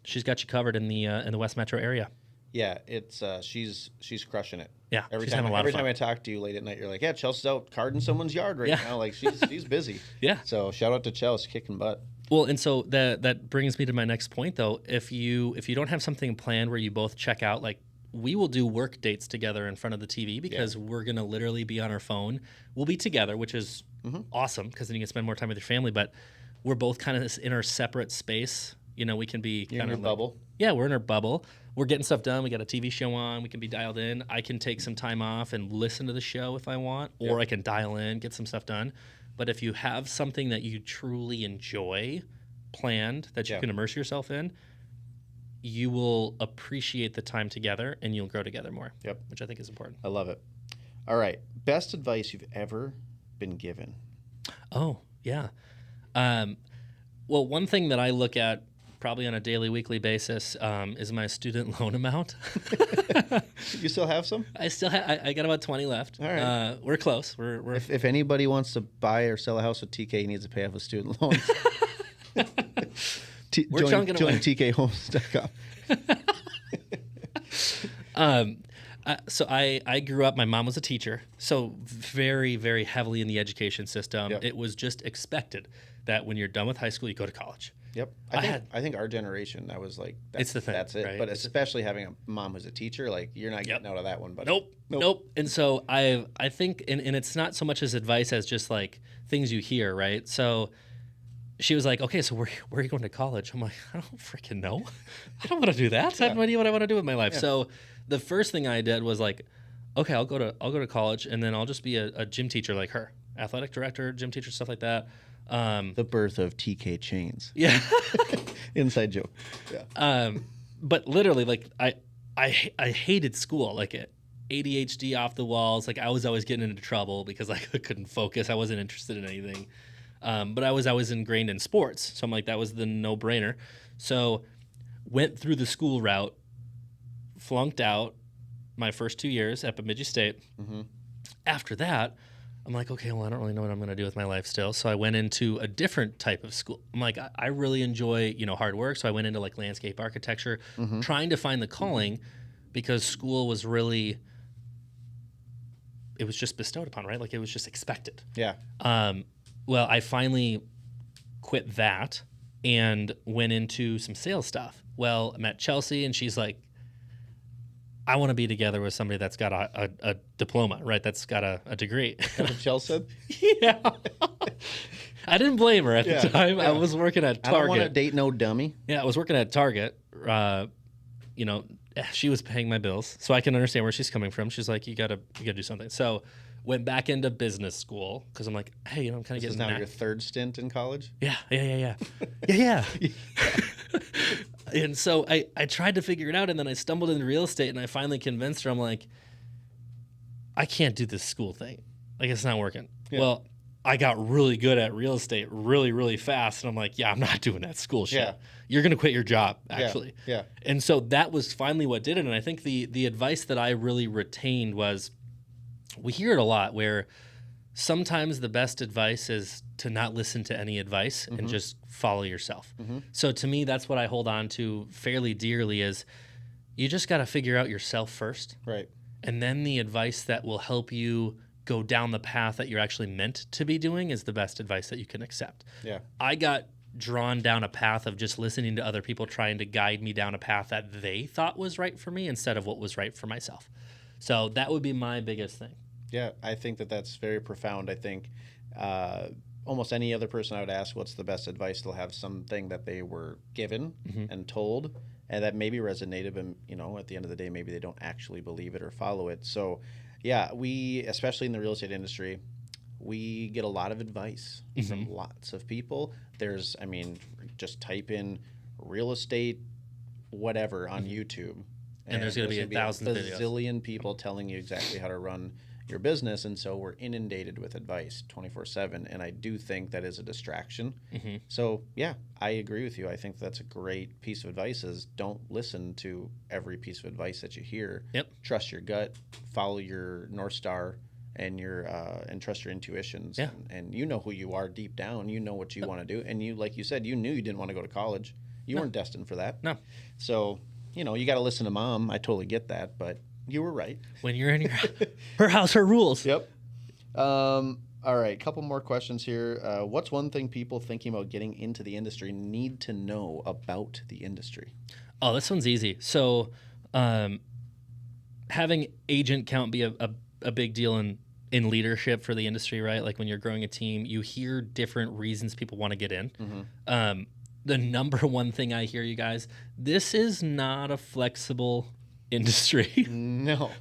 Speaker 2: She's got you covered in the West Metro area.
Speaker 1: Yeah, it's she's crushing it.
Speaker 2: Yeah,
Speaker 1: every time I talk to you late at night, you're like, yeah, Chelsea's out carding someone's yard right now. Like she's busy.
Speaker 2: Yeah.
Speaker 1: So shout out to Chelsea, kicking butt.
Speaker 2: Well, and so that brings me to my next point, though. If you don't have something planned where you both check out, like we will do work dates together in front of the TV because we're gonna literally be on our phone. We'll be together, which is awesome because then you can spend more time with your family. But we're both kind of in our separate space. We can be
Speaker 1: kind of bubble.
Speaker 2: Yeah, we're in our bubble. We're getting stuff done. We got a TV show on. We can be dialed in. I can take some time off and listen to the show if I want, or I can dial in, get some stuff done. But if you have something that you truly enjoy planned that you can immerse yourself in, you will appreciate the time together and you'll grow together more, which I think is important.
Speaker 1: I love it. All right. Best advice you've ever been given?
Speaker 2: Oh, yeah. Well, one thing that I look at probably on a daily, weekly basis is my student loan amount.
Speaker 1: You still have some?
Speaker 2: I still have. I got about 20 left. All right. We're close. We're
Speaker 1: if anybody wants to buy or sell a house with TK, he needs to pay off his student loans. Join TKHomes.com.
Speaker 2: So I grew up, my mom was a teacher, so very, very heavily in the education system. It was just expected that when you're done with high school, you go to college.
Speaker 1: Yep. I think our generation, that was like,
Speaker 2: It's the thing,
Speaker 1: that's it.
Speaker 2: right?
Speaker 1: But especially having a mom who's a teacher, like you're not getting out of that one. But
Speaker 2: Nope. And so I think, and it's not so much as advice as just like things you hear, right? So she was like, okay, so where are you going to college? I'm like, I don't freaking know. I don't want to do that. I have no idea what I want to do with my life.
Speaker 1: Yeah.
Speaker 2: So the first thing I did was like, okay, I'll go to college, and then I'll just be a gym teacher like her, athletic director, gym teacher, stuff like that.
Speaker 1: The birth of TK Chains.
Speaker 2: Yeah.
Speaker 1: Inside joke. Yeah.
Speaker 2: But literally, like I hated school. Like ADHD off the walls. Like I was always getting into trouble because I couldn't focus. I wasn't interested in anything. But I was ingrained in sports, so I'm like, that was the no-brainer. So went through the school route, flunked out my first 2 years at Bemidji State.
Speaker 1: Mm-hmm.
Speaker 2: After that, I'm like, okay, well, I don't really know what I'm going to do with my life still. So I went into a different type of school. I'm like, I really enjoy, hard work. So I went into like landscape architecture, trying to find the calling, because school was really, it was just bestowed upon, right? Like it was just expected.
Speaker 1: Yeah.
Speaker 2: Well, I finally quit that and went into some sales stuff. Well, I met Chelsea, and she's like, I want to be together with somebody that's got a diploma, right? That's got a degree.
Speaker 1: That's what Chelsea said?
Speaker 2: Yeah. I didn't blame her at the time.
Speaker 1: Yeah.
Speaker 2: I was working at Target.
Speaker 1: I don't want to date no dummy.
Speaker 2: Yeah, I was working at Target. She was paying my bills, so I can understand where she's coming from. She's like, you gotta do something. So went back into business school because I'm like, hey, I'm kind of getting.
Speaker 1: This is now your third stint in college?
Speaker 2: Yeah. Yeah. And so I tried to figure it out, and then I stumbled into real estate, and I finally convinced her. I'm like, I can't do this school thing. Like, it's not working. Yeah. Well, I got really good at real estate really, really fast. And I'm like, yeah, I'm not doing that school shit. Yeah. You're going to quit your job, actually.
Speaker 1: Yeah.
Speaker 2: And so that was finally what did it. And I think the advice that I really retained was, we hear it a lot where sometimes the best advice is to not listen to any advice and just follow yourself. So to me, that's what I hold on to fairly dearly is you just got to figure out yourself first.
Speaker 1: Right.
Speaker 2: And then the advice that will help you go down the path that you're actually meant to be doing is the best advice that you can accept.
Speaker 1: Yeah.
Speaker 2: I got drawn down a path of just listening to other people trying to guide me down a path that they thought was right for me instead of what was right for myself. So that would be my biggest thing.
Speaker 1: Yeah, I think that's very profound. I think almost any other person I would ask what's the best advice, they'll have something that they were given and told and that maybe resonated, and at the end of the day, maybe they don't actually believe it or follow it. So yeah, we, especially in the real estate industry, we get a lot of advice from lots of people. Just type in real estate, whatever on YouTube.
Speaker 2: And there's going to be 1,000 videos.
Speaker 1: Bazillion people telling you exactly how to run your business. And so we're inundated with advice 24/7. And I do think that is a distraction. So yeah, I agree with you. I think that's a great piece of advice is don't listen to every piece of advice that you hear.
Speaker 2: Yep.
Speaker 1: Trust your gut, follow your North Star and and trust your intuitions.
Speaker 2: Yeah.
Speaker 1: And you know who you are deep down. You know what you want to do. And you, like you said, you knew you didn't want to go to college. You weren't destined for that.
Speaker 2: No.
Speaker 1: So, you got to listen to mom. I totally get that, but you were right.
Speaker 2: When you're in her house, her rules.
Speaker 1: Yep. All right, couple more questions here. What's one thing people thinking about getting into the industry need to know about the industry?
Speaker 2: Oh, this one's easy. So having agent count be a big deal in leadership for the industry, right? Like when you're growing a team, you hear different reasons people want to get in. The number one thing I hear, you guys, this is not a flexible industry.
Speaker 1: No.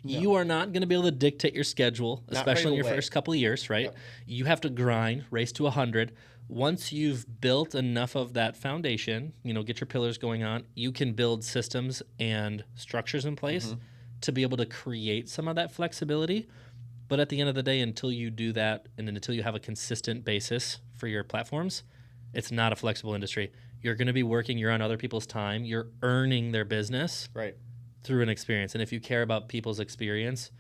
Speaker 2: You are not going to be able to dictate your schedule, especially in your first couple of years, right? Yep. You have to grind, race to 100. Once you've built enough of that foundation, get your pillars going on, you can build systems and structures in place to be able to create some of that flexibility. But at the end of the day, until you do that and until you have a consistent basis for your platforms, it's not a flexible industry. You're going to be working, you're on other people's time, you're earning their business through an experience. And if you care about people's experience,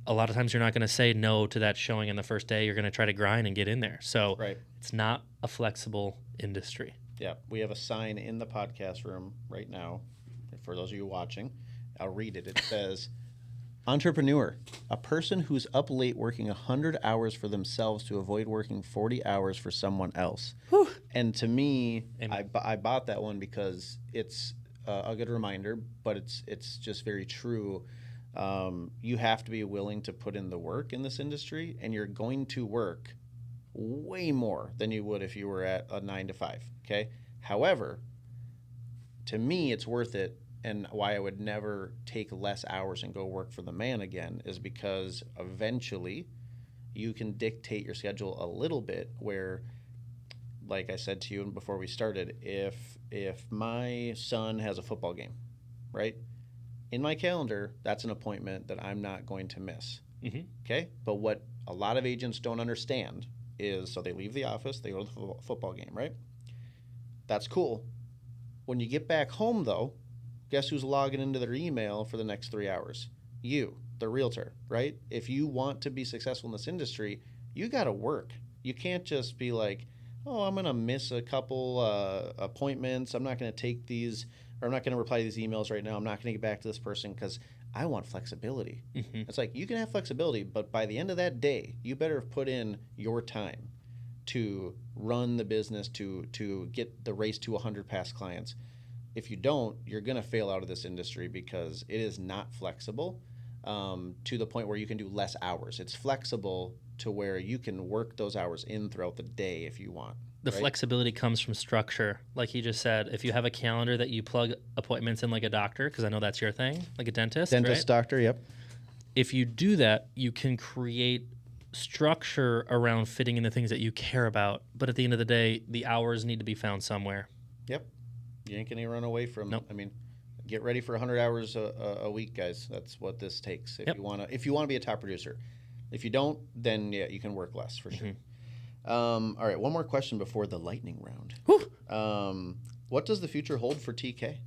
Speaker 2: a lot of times you're not going to say no to that showing in the first day. You're going to try to grind and get in there. So it's not a flexible industry.
Speaker 1: Yeah, we have a sign in the podcast room right now. For those of you watching, I'll read it. It says, Entrepreneur, a person who's up late working 100 hours for themselves to avoid working 40 hours for someone else.
Speaker 2: Whew.
Speaker 1: And to me,
Speaker 2: Amen.
Speaker 1: I bought that one because it's a good reminder, but it's just very true. You have to be willing to put in the work in this industry, and you're going to work way more than you would if you were at a 9 to 5. Okay. However, to me, it's worth it. And why I would never take less hours and go work for the man again is because eventually you can dictate your schedule a little bit where, like I said to you before we started, if my son has a football game, right? In my calendar, that's an appointment that I'm not going to miss.
Speaker 2: Mm-hmm.
Speaker 1: Okay? But what a lot of agents don't understand is, so they leave the office, they go to the football game, right? That's cool. When you get back home, though, guess who's logging into their email for the next 3 hours? You, the realtor, right? If you want to be successful in this industry, you got to work. You can't just be like, oh, I'm going to miss a couple appointments. I'm not going to take these, or I'm not going to reply to these emails right now. I'm not going to get back to this person because I want flexibility.
Speaker 2: Mm-hmm.
Speaker 1: It's like, you can have flexibility, but by the end of that day, you better have put in your time to run the business, to get the race to 100 past clients. If you don't, you're going to fail out of this industry because it is not flexible to the point where you can do less hours. It's flexible to where you can work those hours in throughout the day if you want.
Speaker 2: The
Speaker 1: right?
Speaker 2: flexibility comes from structure. Like you just said, if you have a calendar that you plug appointments in like a doctor, because I know that's your thing, like a dentist,
Speaker 1: Dentist,
Speaker 2: right?
Speaker 1: doctor, yep.
Speaker 2: If you do that, you can create structure around fitting in the things that you care about. But at the end of the day, the hours need to be found somewhere.
Speaker 1: Yep. You ain't going to run away from,
Speaker 2: Nope.
Speaker 1: I mean, get ready for 100 hours a week, guys. That's what this takes if
Speaker 2: Yep.
Speaker 1: you want to be a top producer. If you don't, then yeah, you can work less for sure. All right, one more question before the lightning round.
Speaker 2: Whew.
Speaker 1: What does the future hold for TK?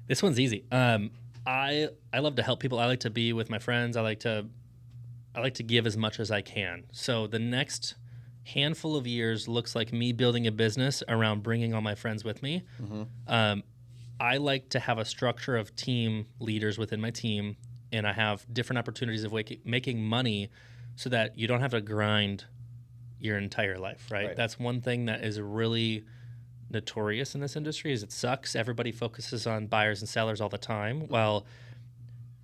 Speaker 2: This one's easy. I love to help people. I like to be with my friends. I like to give as much as I can. So the next handful of years looks like me building a business around bringing all my friends with me.
Speaker 1: Mm-hmm.
Speaker 2: I like to have a structure of team leaders within my team, and I have different opportunities of making money so that you don't have to grind your entire life, right? That's one thing that is really notorious in this industry is it sucks. Everybody focuses on buyers and sellers all the time. Well,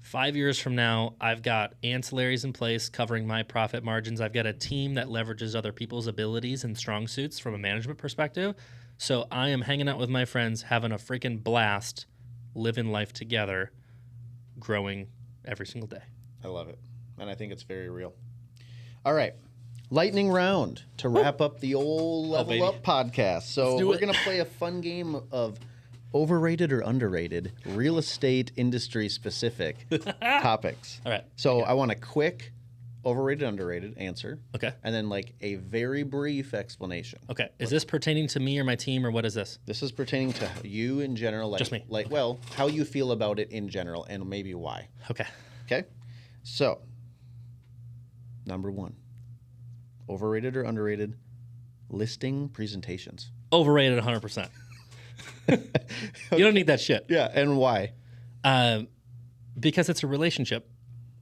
Speaker 2: 5 years from now, I've got ancillaries in place covering my profit margins. I've got a team that leverages other people's abilities and strong suits from a management perspective. So I am hanging out with my friends, having a freaking blast, living life together, growing every single day.
Speaker 1: I love it. And I think it's very real. All right. Lightning round to wrap up the old Level Up podcast. So we're going to play a fun game of overrated or underrated real estate industry specific topics.
Speaker 2: All right.
Speaker 1: So I want a quick overrated, underrated answer.
Speaker 2: Okay.
Speaker 1: And then like a very brief explanation.
Speaker 2: Okay. Is this pertaining to me or my team, or what is this?
Speaker 1: This is pertaining to you in general. Like,
Speaker 2: Just me.
Speaker 1: Like, well, how you feel about it in general and maybe why.
Speaker 2: Okay.
Speaker 1: Okay. So, number one, overrated or underrated listing presentations.
Speaker 2: Overrated 100%. You don't need that shit.
Speaker 1: Yeah. And why?
Speaker 2: Because it's a relationship.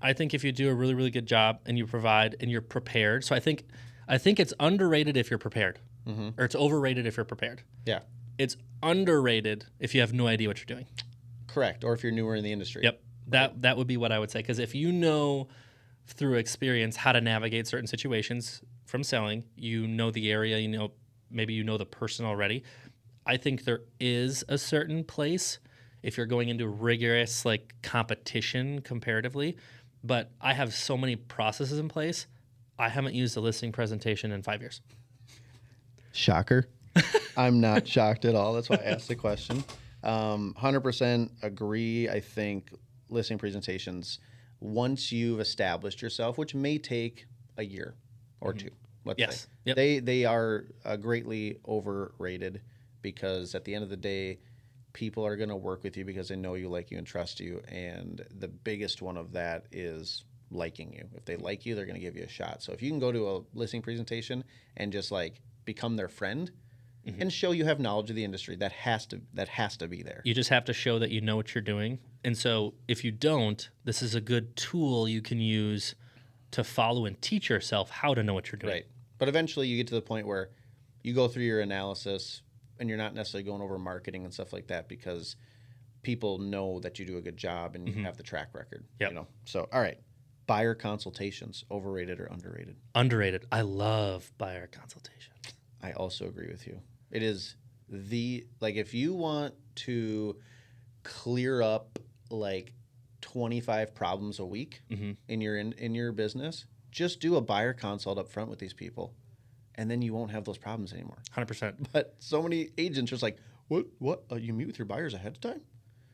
Speaker 2: I think if you do a really, really good job and you provide and you're prepared. So I think it's underrated if you're prepared, or it's overrated if you're prepared.
Speaker 1: Yeah.
Speaker 2: It's underrated if you have no idea what you're doing.
Speaker 1: Correct. Or if you're newer in the industry.
Speaker 2: Yep. That would be what I would say. Because if you know through experience how to navigate certain situations from selling, you know the area, maybe you know the person already. I think there is a certain place if you're going into rigorous like competition comparatively. But I have so many processes in place. I haven't used a listing presentation in 5 years.
Speaker 1: Shocker. I'm not shocked at all. That's why I asked the question. 100% agree. I think listing presentations, once you've established yourself, which may take a year or two, let's say.
Speaker 2: Yep.
Speaker 1: They are greatly overrated because at the end of the day, people are going to work with you because they know you, like you, and trust you. And the biggest one of that is liking you. If they like you, they're going to give you a shot. So if you can go to a listing presentation and just like become their friend, and show you have knowledge of the industry. That has to be there.
Speaker 2: You just have to show that you know what you're doing. And so if you don't, this is a good tool you can use to follow and teach yourself how to know what you're doing.
Speaker 1: Right. But eventually you get to the point where you go through your analysis and you're not necessarily going over marketing and stuff like that because people know that you do a good job and you have the track record.
Speaker 2: Yep.
Speaker 1: You know. So, all right. Buyer consultations, overrated or underrated?
Speaker 2: Underrated. I love buyer consultations.
Speaker 1: I also agree with you. It is if you want to clear up like 25 problems a week in your business, just do a buyer consult up front with these people, and then you won't have those problems anymore.
Speaker 2: 100%.
Speaker 1: But so many agents are just like, what? You meet with your buyers ahead of time?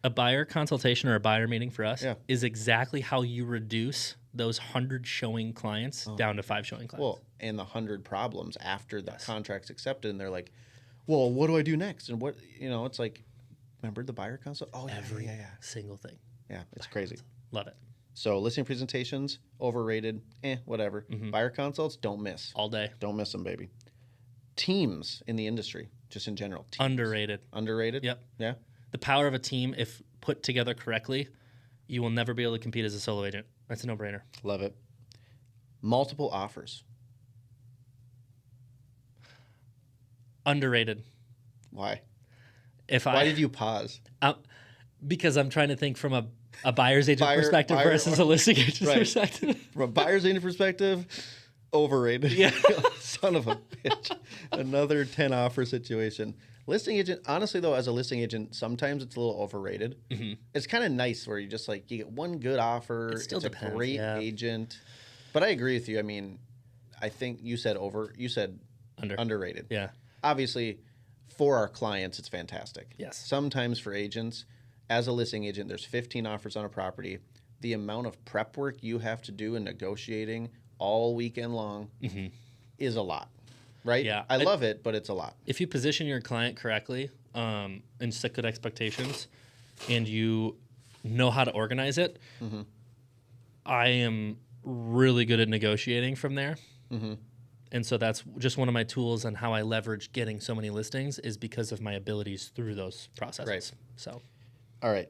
Speaker 2: A buyer consultation or a buyer meeting for us
Speaker 1: Yeah.
Speaker 2: is exactly how you reduce those 100 showing clients down to 5 showing clients.
Speaker 1: Well, and the 100 problems after the contract's accepted, and they're like, well, what do I do next? And what, it's like, remember the buyer consult? Oh,
Speaker 2: Every
Speaker 1: yeah.
Speaker 2: single thing.
Speaker 1: Yeah, it's crazy.
Speaker 2: Love it.
Speaker 1: So listing presentations, overrated, whatever. Buyer consults, don't miss.
Speaker 2: All day.
Speaker 1: Don't miss them, baby. Teams in the industry, just in general. Teams.
Speaker 2: Underrated.
Speaker 1: Underrated?
Speaker 2: Yep.
Speaker 1: Yeah?
Speaker 2: The power of a team, if put together correctly, you will never be able to compete as a solo agent. That's a no-brainer.
Speaker 1: Love it. Multiple offers.
Speaker 2: Underrated.
Speaker 1: Why?
Speaker 2: Why
Speaker 1: did you pause?
Speaker 2: Because I'm trying to think from a buyer's agent perspective versus a listing agent's perspective.
Speaker 1: From a buyer's agent perspective, overrated.
Speaker 2: Yeah.
Speaker 1: Son of a bitch. Another 10 offer situation. Listing agent, honestly though, as a listing agent, sometimes it's a little overrated. It's kind of nice where you just you get one good offer.
Speaker 2: It still depends,
Speaker 1: a great agent. But I agree with you. I mean, I think you said underrated.
Speaker 2: Yeah.
Speaker 1: Obviously, for our clients, it's fantastic.
Speaker 2: Yes.
Speaker 1: Sometimes for agents, as a listing agent, there's 15 offers on a property. The amount of prep work you have to do in negotiating all weekend long is a lot, right?
Speaker 2: Yeah.
Speaker 1: I love it, but it's a lot.
Speaker 2: If you position your client correctly and set good expectations and you know how to organize it, I am really good at negotiating from there. And so that's just one of my tools on how I leverage getting so many listings is because of my abilities through those processes.
Speaker 1: Right.
Speaker 2: So,
Speaker 1: all right.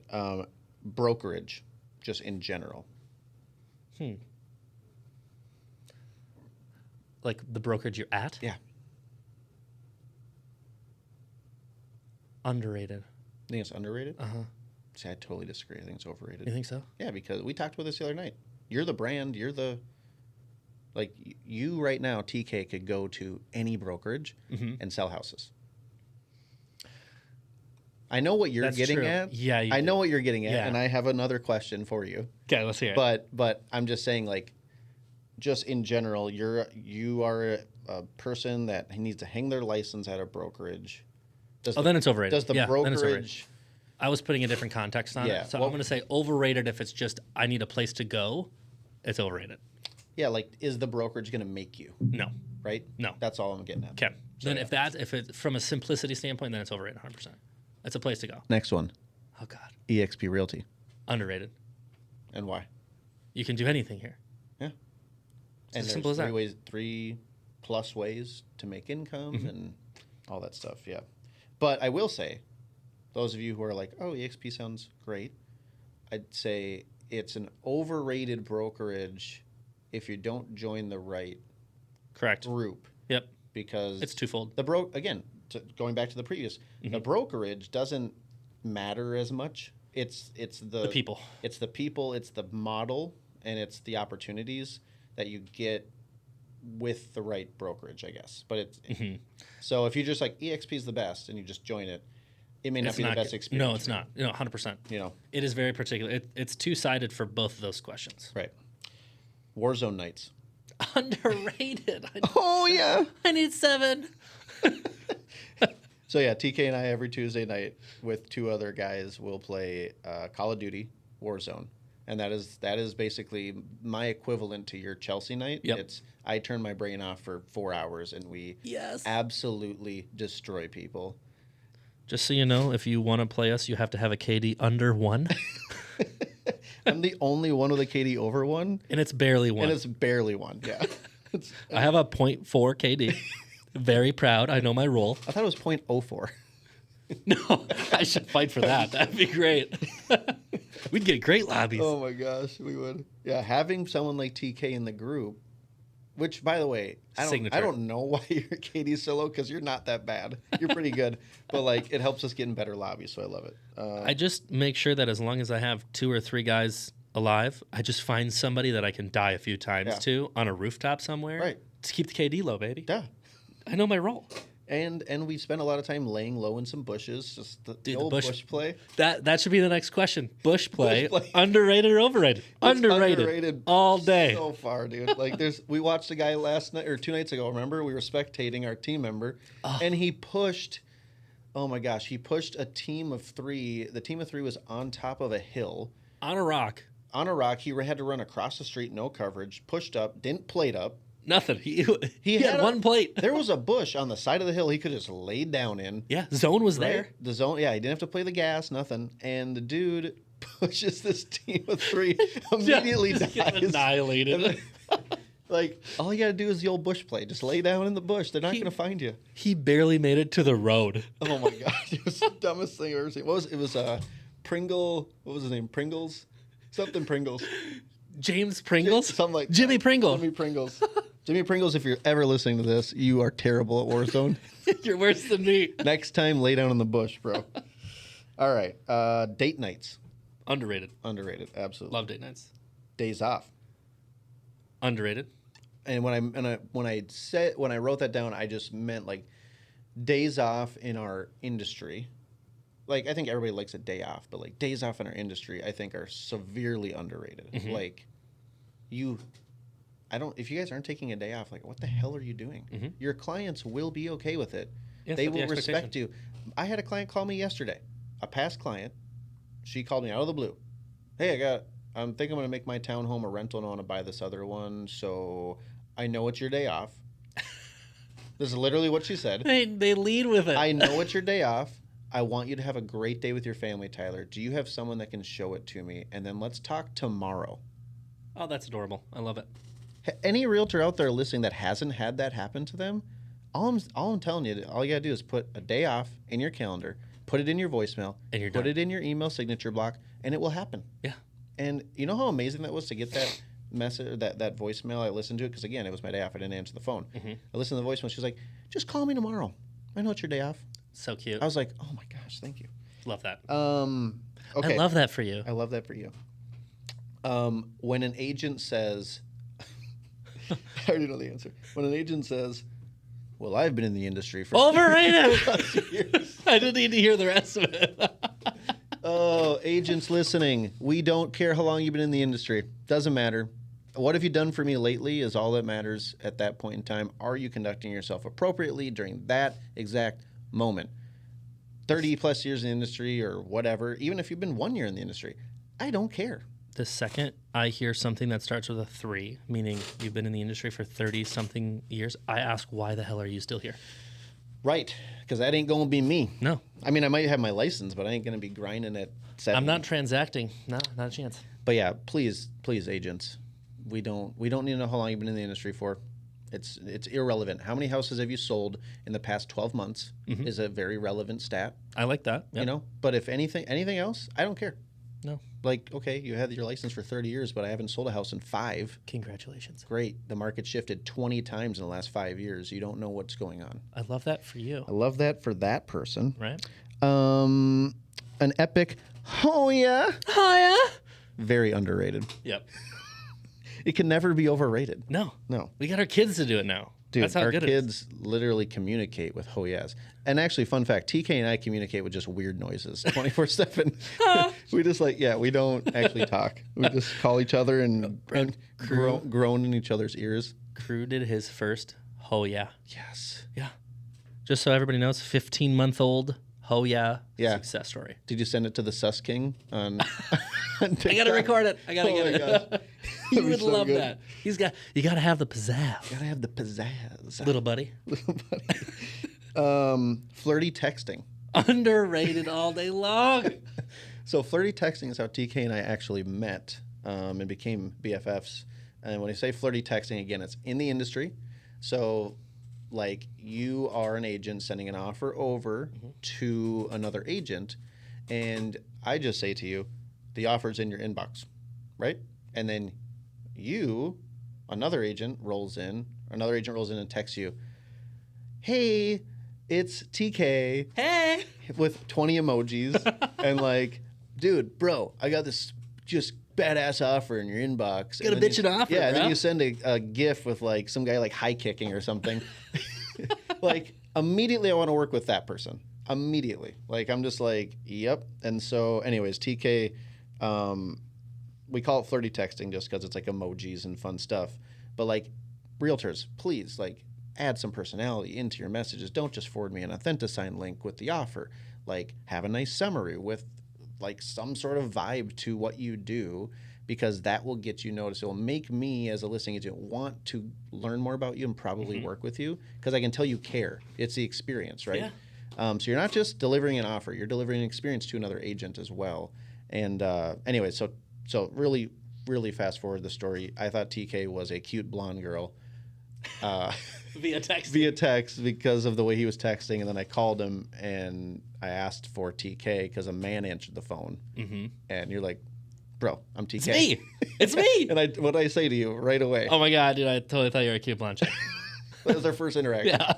Speaker 1: Brokerage, just in general.
Speaker 2: Like the brokerage you're at?
Speaker 1: Yeah.
Speaker 2: Underrated.
Speaker 1: I think it's underrated? See, I totally disagree. I think it's overrated.
Speaker 2: You think so?
Speaker 1: Yeah, because we talked about this the other night. You're the brand. You're the... you right now, TK, could go to any brokerage and sell houses. I know what you're getting at.
Speaker 2: Yeah,
Speaker 1: I know what you're getting at,
Speaker 2: Yeah.
Speaker 1: and I have another question for you.
Speaker 2: Okay, let's hear it.
Speaker 1: But I'm just saying, just in general, you are a person that needs to hang their license at a brokerage.
Speaker 2: Then it's overrated.
Speaker 1: Does the
Speaker 2: Then it's overrated.
Speaker 1: brokerage...
Speaker 2: I was putting a different context on it. So I'm going to say overrated if it's just I need a place to go. It's overrated.
Speaker 1: Yeah, is the brokerage going to make you?
Speaker 2: No.
Speaker 1: Right?
Speaker 2: No.
Speaker 1: That's all I'm getting at.
Speaker 2: Okay. Then if it's from a simplicity standpoint, then it's overrated 100%. It's a place to go.
Speaker 1: Next one.
Speaker 2: Oh, God.
Speaker 1: eXp Realty.
Speaker 2: Underrated.
Speaker 1: And why?
Speaker 2: You can do anything here.
Speaker 1: Yeah.
Speaker 2: It's
Speaker 1: and
Speaker 2: as simple as that.
Speaker 1: 3+ ways to make income and all that stuff, yeah. But I will say, those of you who are like, oh, eXp sounds great, I'd say it's an overrated brokerage if you don't join the right
Speaker 2: Correct.
Speaker 1: group.
Speaker 2: Yep.
Speaker 1: Because
Speaker 2: it's twofold.
Speaker 1: Going back to the previous, the brokerage doesn't matter as much. It's the
Speaker 2: people.
Speaker 1: It's the people, it's the model, and it's the opportunities that you get with the right brokerage, I guess. But it's so if you just eXp is the best and you just join it, it may not be the best experience.
Speaker 2: No, it's not. 100%.
Speaker 1: It
Speaker 2: is very particular. It's two-sided for both of those questions.
Speaker 1: Right. Warzone nights.
Speaker 2: Underrated.
Speaker 1: Oh yeah.
Speaker 2: I need 7.
Speaker 1: So yeah, TK and I every Tuesday night with 2 other guys will play Call of Duty Warzone, and that is basically my equivalent to your Chelsea night.
Speaker 2: Yep.
Speaker 1: I turn my brain off for 4 hours and we absolutely destroy people.
Speaker 2: Just so you know, if you want to play us, you have to have a KD under 1.
Speaker 1: I'm the only one with a KD over 1.
Speaker 2: And it's barely 1.
Speaker 1: And it's barely 1, yeah.
Speaker 2: I have a 0.4 KD. Very proud. I know my role.
Speaker 1: I thought it was 0.04.
Speaker 2: No, I should fight for that. That'd be great. We'd get great lobbies.
Speaker 1: Oh my gosh, we would. Yeah, having someone like TK in the group, which by the way, I don't know why you're Katie's solo because you're not that bad. You're pretty good, but like it helps us get in better lobbies, so I love it.
Speaker 2: I just make sure that as long as I have 2 or 3 guys alive, I just find somebody that I can die a few times to on a rooftop somewhere.
Speaker 1: Right.
Speaker 2: To keep the KD low, baby.
Speaker 1: Yeah.
Speaker 2: I know my role.
Speaker 1: And we spend a lot of time laying low in some bushes, just the old bush play.
Speaker 2: That should be the next question. Bush play, underrated or overrated? Underrated all day.
Speaker 1: So far, dude. Like we watched a guy last night or 2 nights ago. Remember, we were spectating our team member, and he pushed. Oh my gosh, he pushed a team of 3. The team of 3 was on top of a hill
Speaker 2: on a rock.
Speaker 1: On a rock, he had to run across the street, no coverage, pushed up, didn't plate up.
Speaker 2: Nothing. He had one plate.
Speaker 1: There was a bush on the side of the hill he could just lay down in.
Speaker 2: Yeah, zone was there.
Speaker 1: The zone, yeah, he didn't have to play the gas, nothing. And the dude pushes this team of 3, immediately dies.
Speaker 2: Annihilated.
Speaker 1: Like, all you got to do is the old bush play. Just lay down in the bush. They're not going to find you.
Speaker 2: He barely made it to the road.
Speaker 1: Oh, my gosh. It was the dumbest thing I've ever seen. It was Pringle. What was his name? Pringles? Something Pringles.
Speaker 2: James Pringles?
Speaker 1: Something like
Speaker 2: Jimmy
Speaker 1: that.
Speaker 2: Pringle.
Speaker 1: Jimmy Pringles. Jimmy Pringles, if you're ever listening to this, you are terrible at Warzone.
Speaker 2: You're worse than me.
Speaker 1: Next time, lay down in the bush, bro. All right. Date nights.
Speaker 2: Underrated.
Speaker 1: Underrated. Absolutely.
Speaker 2: Love date nights.
Speaker 1: Days off.
Speaker 2: Underrated.
Speaker 1: And when I wrote that down, I just meant like days off in our industry. Like, I think everybody likes a day off, but like days off in our industry, I think are severely underrated.
Speaker 2: Mm-hmm.
Speaker 1: Like, if you guys aren't taking a day off, like, what the hell are you doing?
Speaker 2: Mm-hmm.
Speaker 1: Your clients will be okay with it.
Speaker 2: Yes,
Speaker 1: they will respect you. I had a client call me yesterday, a past client. She called me out of the blue. Hey, I'm thinking I'm going to make my townhome a rental and I want to buy this other one. So I know it's your day off. This is literally what she said.
Speaker 2: They lead with it.
Speaker 1: I know it's your day off. I want you to have a great day with your family, Tyler. Do you have someone that can show it to me? And then let's talk tomorrow.
Speaker 2: Oh, that's adorable. I love it.
Speaker 1: Any realtor out there listening that hasn't had that happen to them, all I'm telling you, all you got to do is put a day off in your calendar, put it in your voicemail,
Speaker 2: and you're
Speaker 1: put
Speaker 2: done.
Speaker 1: it in your email signature block, and it will happen.
Speaker 2: Yeah.
Speaker 1: And you know how amazing that was to get that message, that voicemail? I listened to it because, again, it was my day off. I didn't answer the phone.
Speaker 2: Mm-hmm.
Speaker 1: I listened to the voicemail. She's like, just call me tomorrow. I know it's your day off.
Speaker 2: So cute.
Speaker 1: I was like, oh my gosh, thank you.
Speaker 2: Love that.
Speaker 1: Okay.
Speaker 2: I love that for you.
Speaker 1: I love that for you. When an agent says, I already know the answer. When an agent says, well, I've been in the industry for
Speaker 2: overrated.
Speaker 1: years.
Speaker 2: I didn't need to hear the rest of it.
Speaker 1: Oh, agents listening, we don't care how long you've been in the industry. Doesn't matter. What have you done for me lately is all that matters at that point in time. Are you conducting yourself appropriately during that exact moment? 30 plus years in the industry or whatever, even if you've been 1 year in the industry, I don't care.
Speaker 2: The second I hear something that starts with a 3, meaning you've been in the industry for 30-something years, I ask, why the hell are you still here?
Speaker 1: Right, because that ain't going to be me.
Speaker 2: No.
Speaker 1: I mean, I might have my license, but I ain't going to be grinding at 7.
Speaker 2: I'm not transacting. No, not a chance.
Speaker 1: But yeah, please, agents, we don't need to know how long you've been in the industry for. It's irrelevant. How many houses have you sold in the past 12 months is a very relevant stat.
Speaker 2: I like that. Yep.
Speaker 1: You know, but if anything else, I don't care.
Speaker 2: No.
Speaker 1: Like, okay, you had your license for 30 years, but I haven't sold a house in 5.
Speaker 2: Congratulations.
Speaker 1: Great. The market shifted 20 times in the last 5 years. You don't know what's going on.
Speaker 2: I love that for you.
Speaker 1: I love that for that person.
Speaker 2: Right.
Speaker 1: An epic, oh yeah. Very underrated.
Speaker 2: Yep.
Speaker 1: It can never be overrated.
Speaker 2: No.
Speaker 1: No.
Speaker 2: We got our kids to do it now.
Speaker 1: Dude,
Speaker 2: that's how
Speaker 1: our
Speaker 2: good
Speaker 1: kids literally communicate with ho yes. And actually, fun fact, TK and I communicate with just weird noises 24/7. We just we don't actually talk. We just call each other and groan in each other's ears.
Speaker 2: Crew did his first ho yeah.
Speaker 1: Yes.
Speaker 2: Yeah. Just so everybody knows, 15-month-old ho yeah success story.
Speaker 1: Did you send it to the Sus King on TikTok?
Speaker 2: I gotta record it. I gotta get it. You would
Speaker 1: so
Speaker 2: love
Speaker 1: good.
Speaker 2: that. You gotta have the pizzazz.
Speaker 1: You gotta have the pizzazz.
Speaker 2: Little buddy.
Speaker 1: Flirty texting.
Speaker 2: Underrated all day long.
Speaker 1: So flirty texting is how TK and I actually met and became BFFs. And when I say flirty texting, again, it's in the industry. So like you are an agent sending an offer over to another agent, and I just say to you, the offer's in your inbox, right? And then another agent rolls in and texts you, hey, it's TK.
Speaker 2: Hey.
Speaker 1: With 20 emojis and like, dude, bro, I got this just badass offer in your inbox.
Speaker 2: Got a bitchin' offer,
Speaker 1: Yeah, and
Speaker 2: bro.
Speaker 1: then you send a GIF with like some guy like high kicking or something. Like, immediately I want to work with that person. Immediately. Like, I'm just like, yep. And so, anyways, TK, we call it flirty texting just because it's like emojis and fun stuff. But like, realtors, please, like, add some personality into your messages. Don't just forward me an AuthentiSign link with the offer. Like, have a nice summary with like some sort of vibe to what you do, because that will get you noticed. It will make me as a listing agent want to learn more about you and probably work with you, because I can tell you care. It's the experience, right?
Speaker 2: Yeah.
Speaker 1: So you're not just delivering an offer, you're delivering an experience to another agent as well. And anyway, so really, really fast forward the story. I thought TK was a cute blonde girl.
Speaker 2: Via text.
Speaker 1: Via text, because of the way he was texting. And then I called him and I asked for TK because a man answered the phone. And you're like, bro, I'm TK.
Speaker 2: It's me. It's me.
Speaker 1: And what did I say to you right away?
Speaker 2: Oh my God, dude, I totally thought you were a cute blonde chick.
Speaker 1: That was our first interaction.
Speaker 2: Yeah.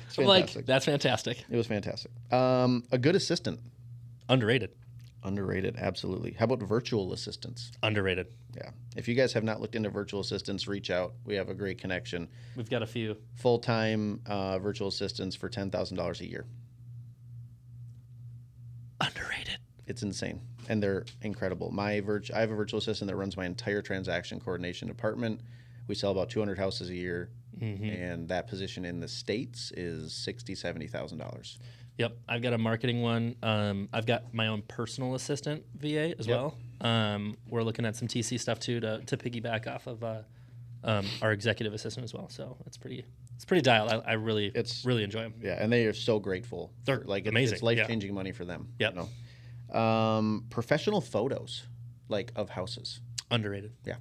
Speaker 1: It's
Speaker 2: I'm like,
Speaker 1: fantastic.
Speaker 2: that's fantastic.
Speaker 1: It was fantastic. A good assistant.
Speaker 2: Underrated.
Speaker 1: Underrated, absolutely. How about virtual assistants?
Speaker 2: Underrated.
Speaker 1: Yeah. If you guys have not looked into virtual assistants, reach out. We have a great connection.
Speaker 2: We've got a few.
Speaker 1: Full-time virtual assistants for $10,000 a year.
Speaker 2: Underrated.
Speaker 1: It's insane. And they're incredible. I have a virtual assistant that runs my entire transaction coordination department. We sell about 200 houses a year. And that position in the States is $60,000, $70,000.
Speaker 2: Yep, I've got a marketing one. I've got my own personal assistant VA as well. We're looking at some TC stuff too to piggyback off of our executive assistant as well. So it's pretty dialed. I really enjoy them.
Speaker 1: Yeah, and they are so grateful.
Speaker 2: They're
Speaker 1: like
Speaker 2: amazing.
Speaker 1: It's life-changing money for them.
Speaker 2: Yep.
Speaker 1: You know? Professional photos, like of houses.
Speaker 2: Underrated.
Speaker 1: Yeah.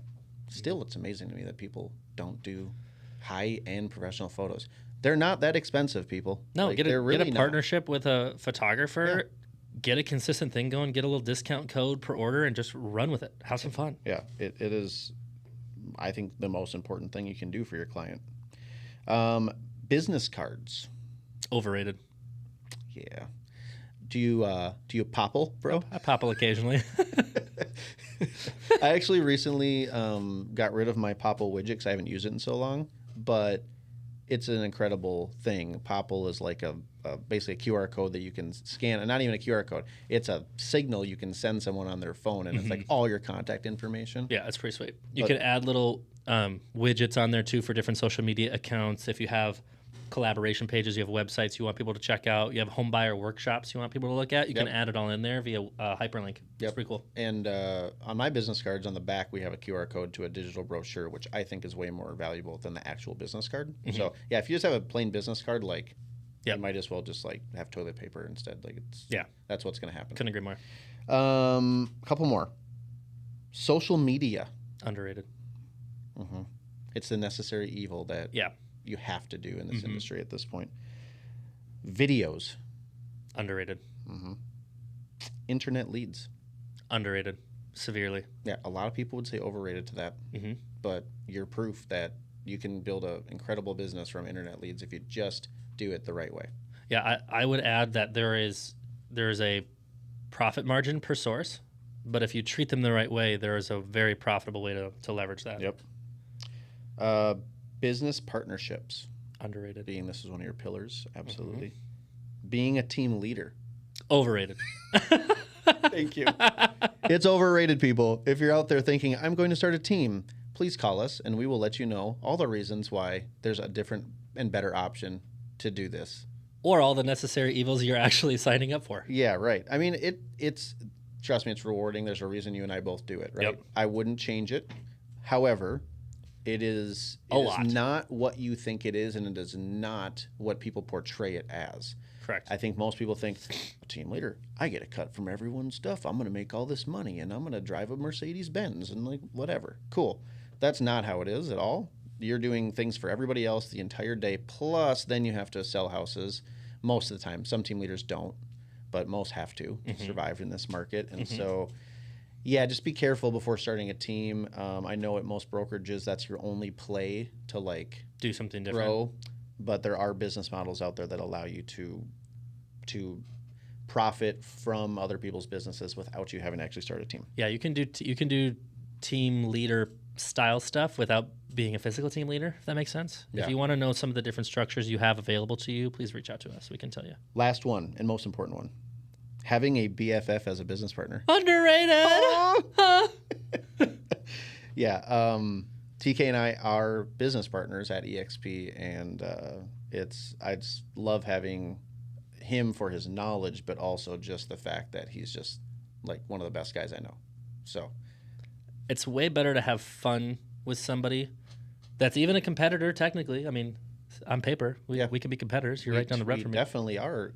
Speaker 1: Still, it's amazing to me that people don't do high-end professional photos. They're not that expensive, people.
Speaker 2: No,
Speaker 1: like,
Speaker 2: get
Speaker 1: really
Speaker 2: a partnership with a photographer, get a consistent thing going, get a little discount code per order, and just run with it. Have some fun.
Speaker 1: Yeah, it is, I think, the most important thing you can do for your client. Business cards.
Speaker 2: Overrated.
Speaker 1: Yeah. Do you popple, bro?
Speaker 2: I popple occasionally.
Speaker 1: I actually recently got rid of my popple widget because I haven't used it in so long, but it's an incredible thing. Popple is like basically a QR code that you can scan, and not even a QR code. It's a signal you can send someone on their phone, and it's like all your contact information.
Speaker 2: Yeah, it's pretty sweet. You can add little widgets on there too for different social media accounts. If you have collaboration pages, you have websites you want people to check out, you have home buyer workshops you want people to look at, you can add it all in there via hyperlink. It's pretty cool.
Speaker 1: And on my business cards on the back, we have a QR code to a digital brochure, which I think is way more valuable than the actual business card. So yeah, if you just have a plain business card, like you might as well just like have toilet paper instead. Like that's what's going to happen.
Speaker 2: Couldn't agree more.
Speaker 1: A couple more. Social media.
Speaker 2: Underrated.
Speaker 1: It's the necessary evil that you have to do in this industry at this point. Videos.
Speaker 2: Underrated.
Speaker 1: Internet leads.
Speaker 2: Underrated. Severely.
Speaker 1: Yeah, a lot of people would say overrated to that, but you're proof that you can build an incredible business from internet leads if you just do it the right way.
Speaker 2: Yeah, I would add that there is a profit margin per source, but if you treat them the right way, there is a very profitable way to leverage that.
Speaker 1: Yep. Business partnerships.
Speaker 2: Underrated.
Speaker 1: This is one of your pillars, absolutely. Being a team leader.
Speaker 2: Overrated.
Speaker 1: Thank you. It's overrated, people. If you're out there thinking, I'm going to start a team, please call us, and we will let you know all the reasons why there's a different and better option to do this.
Speaker 2: Or all the necessary evils you're actually signing up for.
Speaker 1: Yeah, right. I mean, it's trust me, it's rewarding. There's a reason you and I both do it, right?
Speaker 2: Yep.
Speaker 1: I wouldn't change it. However, it is not what you think it is, and it is not what people portray it as.
Speaker 2: Correct.
Speaker 1: I think most people think, a team leader, I get a cut from everyone's stuff. I'm going to make all this money, and I'm going to drive a Mercedes-Benz and like whatever. Cool. That's not how it is at all. you're doing things for everybody else the entire day. Plus, then you have to sell houses most of the time. Some team leaders don't, but most have to survive in this market. And so, yeah, just be careful before starting a team. I know at most brokerages that's your only play to like
Speaker 2: Do something different.
Speaker 1: grow, but there are business models out there that allow you to profit from other people's businesses without you having to actually start a team.
Speaker 2: Yeah, you can do team leader style stuff without being a physical team leader, if that makes sense.
Speaker 1: Yeah.
Speaker 2: If you want to know some of the different structures you have available to you, please reach out to us. We can tell you.
Speaker 1: Last one and most important one. Having a BFF as a business partner.
Speaker 2: Underrated.
Speaker 1: Yeah. TK and I are business partners at EXP, and I just love having him for his knowledge, but also just the fact that he's just like one of the best guys I know. So
Speaker 2: It's way better to have fun with somebody that's even a competitor, technically. I mean, on paper, we can be competitors. You're right down the road
Speaker 1: we
Speaker 2: from me.
Speaker 1: definitely are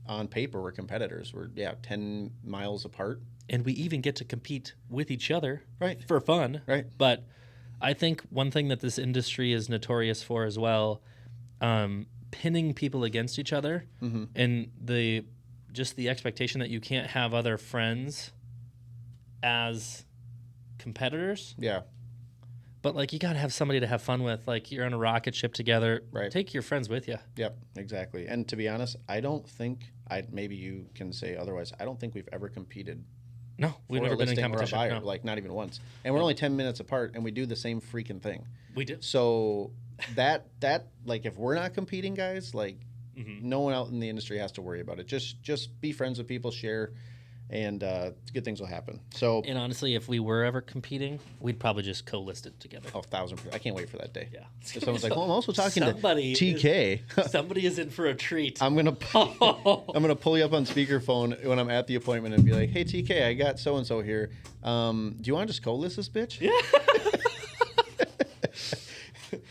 Speaker 1: on paper, we're competitors. We're 10 miles apart.
Speaker 2: And we even get to compete with each other
Speaker 1: Right.
Speaker 2: for fun.
Speaker 1: Right.
Speaker 2: But I think one thing that this industry is notorious for as well, pinning people against each other, and the expectation that you can't have other friends as competitors.
Speaker 1: Yeah.
Speaker 2: But like you got to have somebody to have fun with. Like you're on a rocket ship together.
Speaker 1: Right.
Speaker 2: Take your friends with you.
Speaker 1: Yep, exactly. And to be honest, I don't think maybe you can say otherwise. I don't think we've ever competed
Speaker 2: No, we've
Speaker 1: for
Speaker 2: never
Speaker 1: a
Speaker 2: been in
Speaker 1: listing or a
Speaker 2: competition.
Speaker 1: buyer,
Speaker 2: No.
Speaker 1: like not even once. And we're only 10 minutes apart, and we do the same freaking thing.
Speaker 2: We do.
Speaker 1: So that like if we're not competing, guys, like no one out in the industry has to worry about it. Just be friends with people, share, and good things will happen. So
Speaker 2: And honestly, if we were ever competing, we'd probably just co-list it together.
Speaker 1: 1,000%. I can't wait for that day.
Speaker 2: Yeah.
Speaker 1: So someone's like, well, I'm also talking
Speaker 2: Somebody
Speaker 1: to TK.
Speaker 2: Somebody is in for a treat.
Speaker 1: I'm gonna pull you up on speakerphone when I'm at the appointment and be like, "Hey TK, I got so and so here. Do you want to just co-list this bitch?"
Speaker 2: Yeah.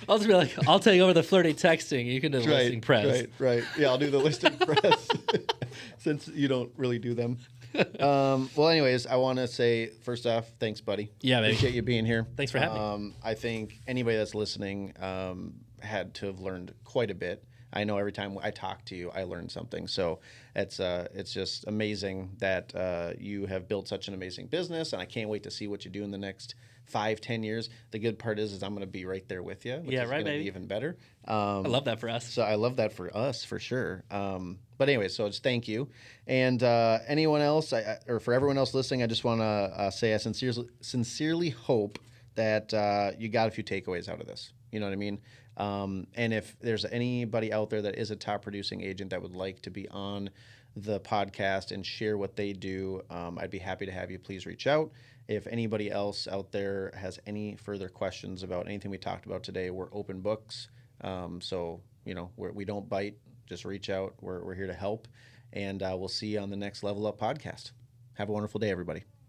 Speaker 2: I'll just be like, I'll take over the flirty texting. You can do the listing press.
Speaker 1: Right. Yeah, I'll do the listing press since you don't really do them. Well, anyways, I want to say first off, thanks, buddy.
Speaker 2: Yeah, baby.
Speaker 1: Appreciate you being here.
Speaker 2: Thanks for having me.
Speaker 1: I think anybody that's listening had to have learned quite a bit. I know every time I talk to you, I learn something. So it's just amazing that you have built such an amazing business, and I can't wait to see what you do in the next 5-10 years. The good part is I'm going to be right there with you, which is going to be even better.
Speaker 2: I love that for us.
Speaker 1: So I love that for us for sure. But anyway, so just thank you. And anyone else, or for everyone else listening, I just want to say I sincerely hope that you got a few takeaways out of this. You know what I mean? And if there's anybody out there that is a top producing agent that would like to be on the podcast and share what they do, I'd be happy to have you. Please reach out. If anybody else out there has any further questions about anything we talked about today, we're open books. So, we don't bite. Just reach out. We're here to help. And we'll see you on the next Level Up podcast. Have a wonderful day, everybody.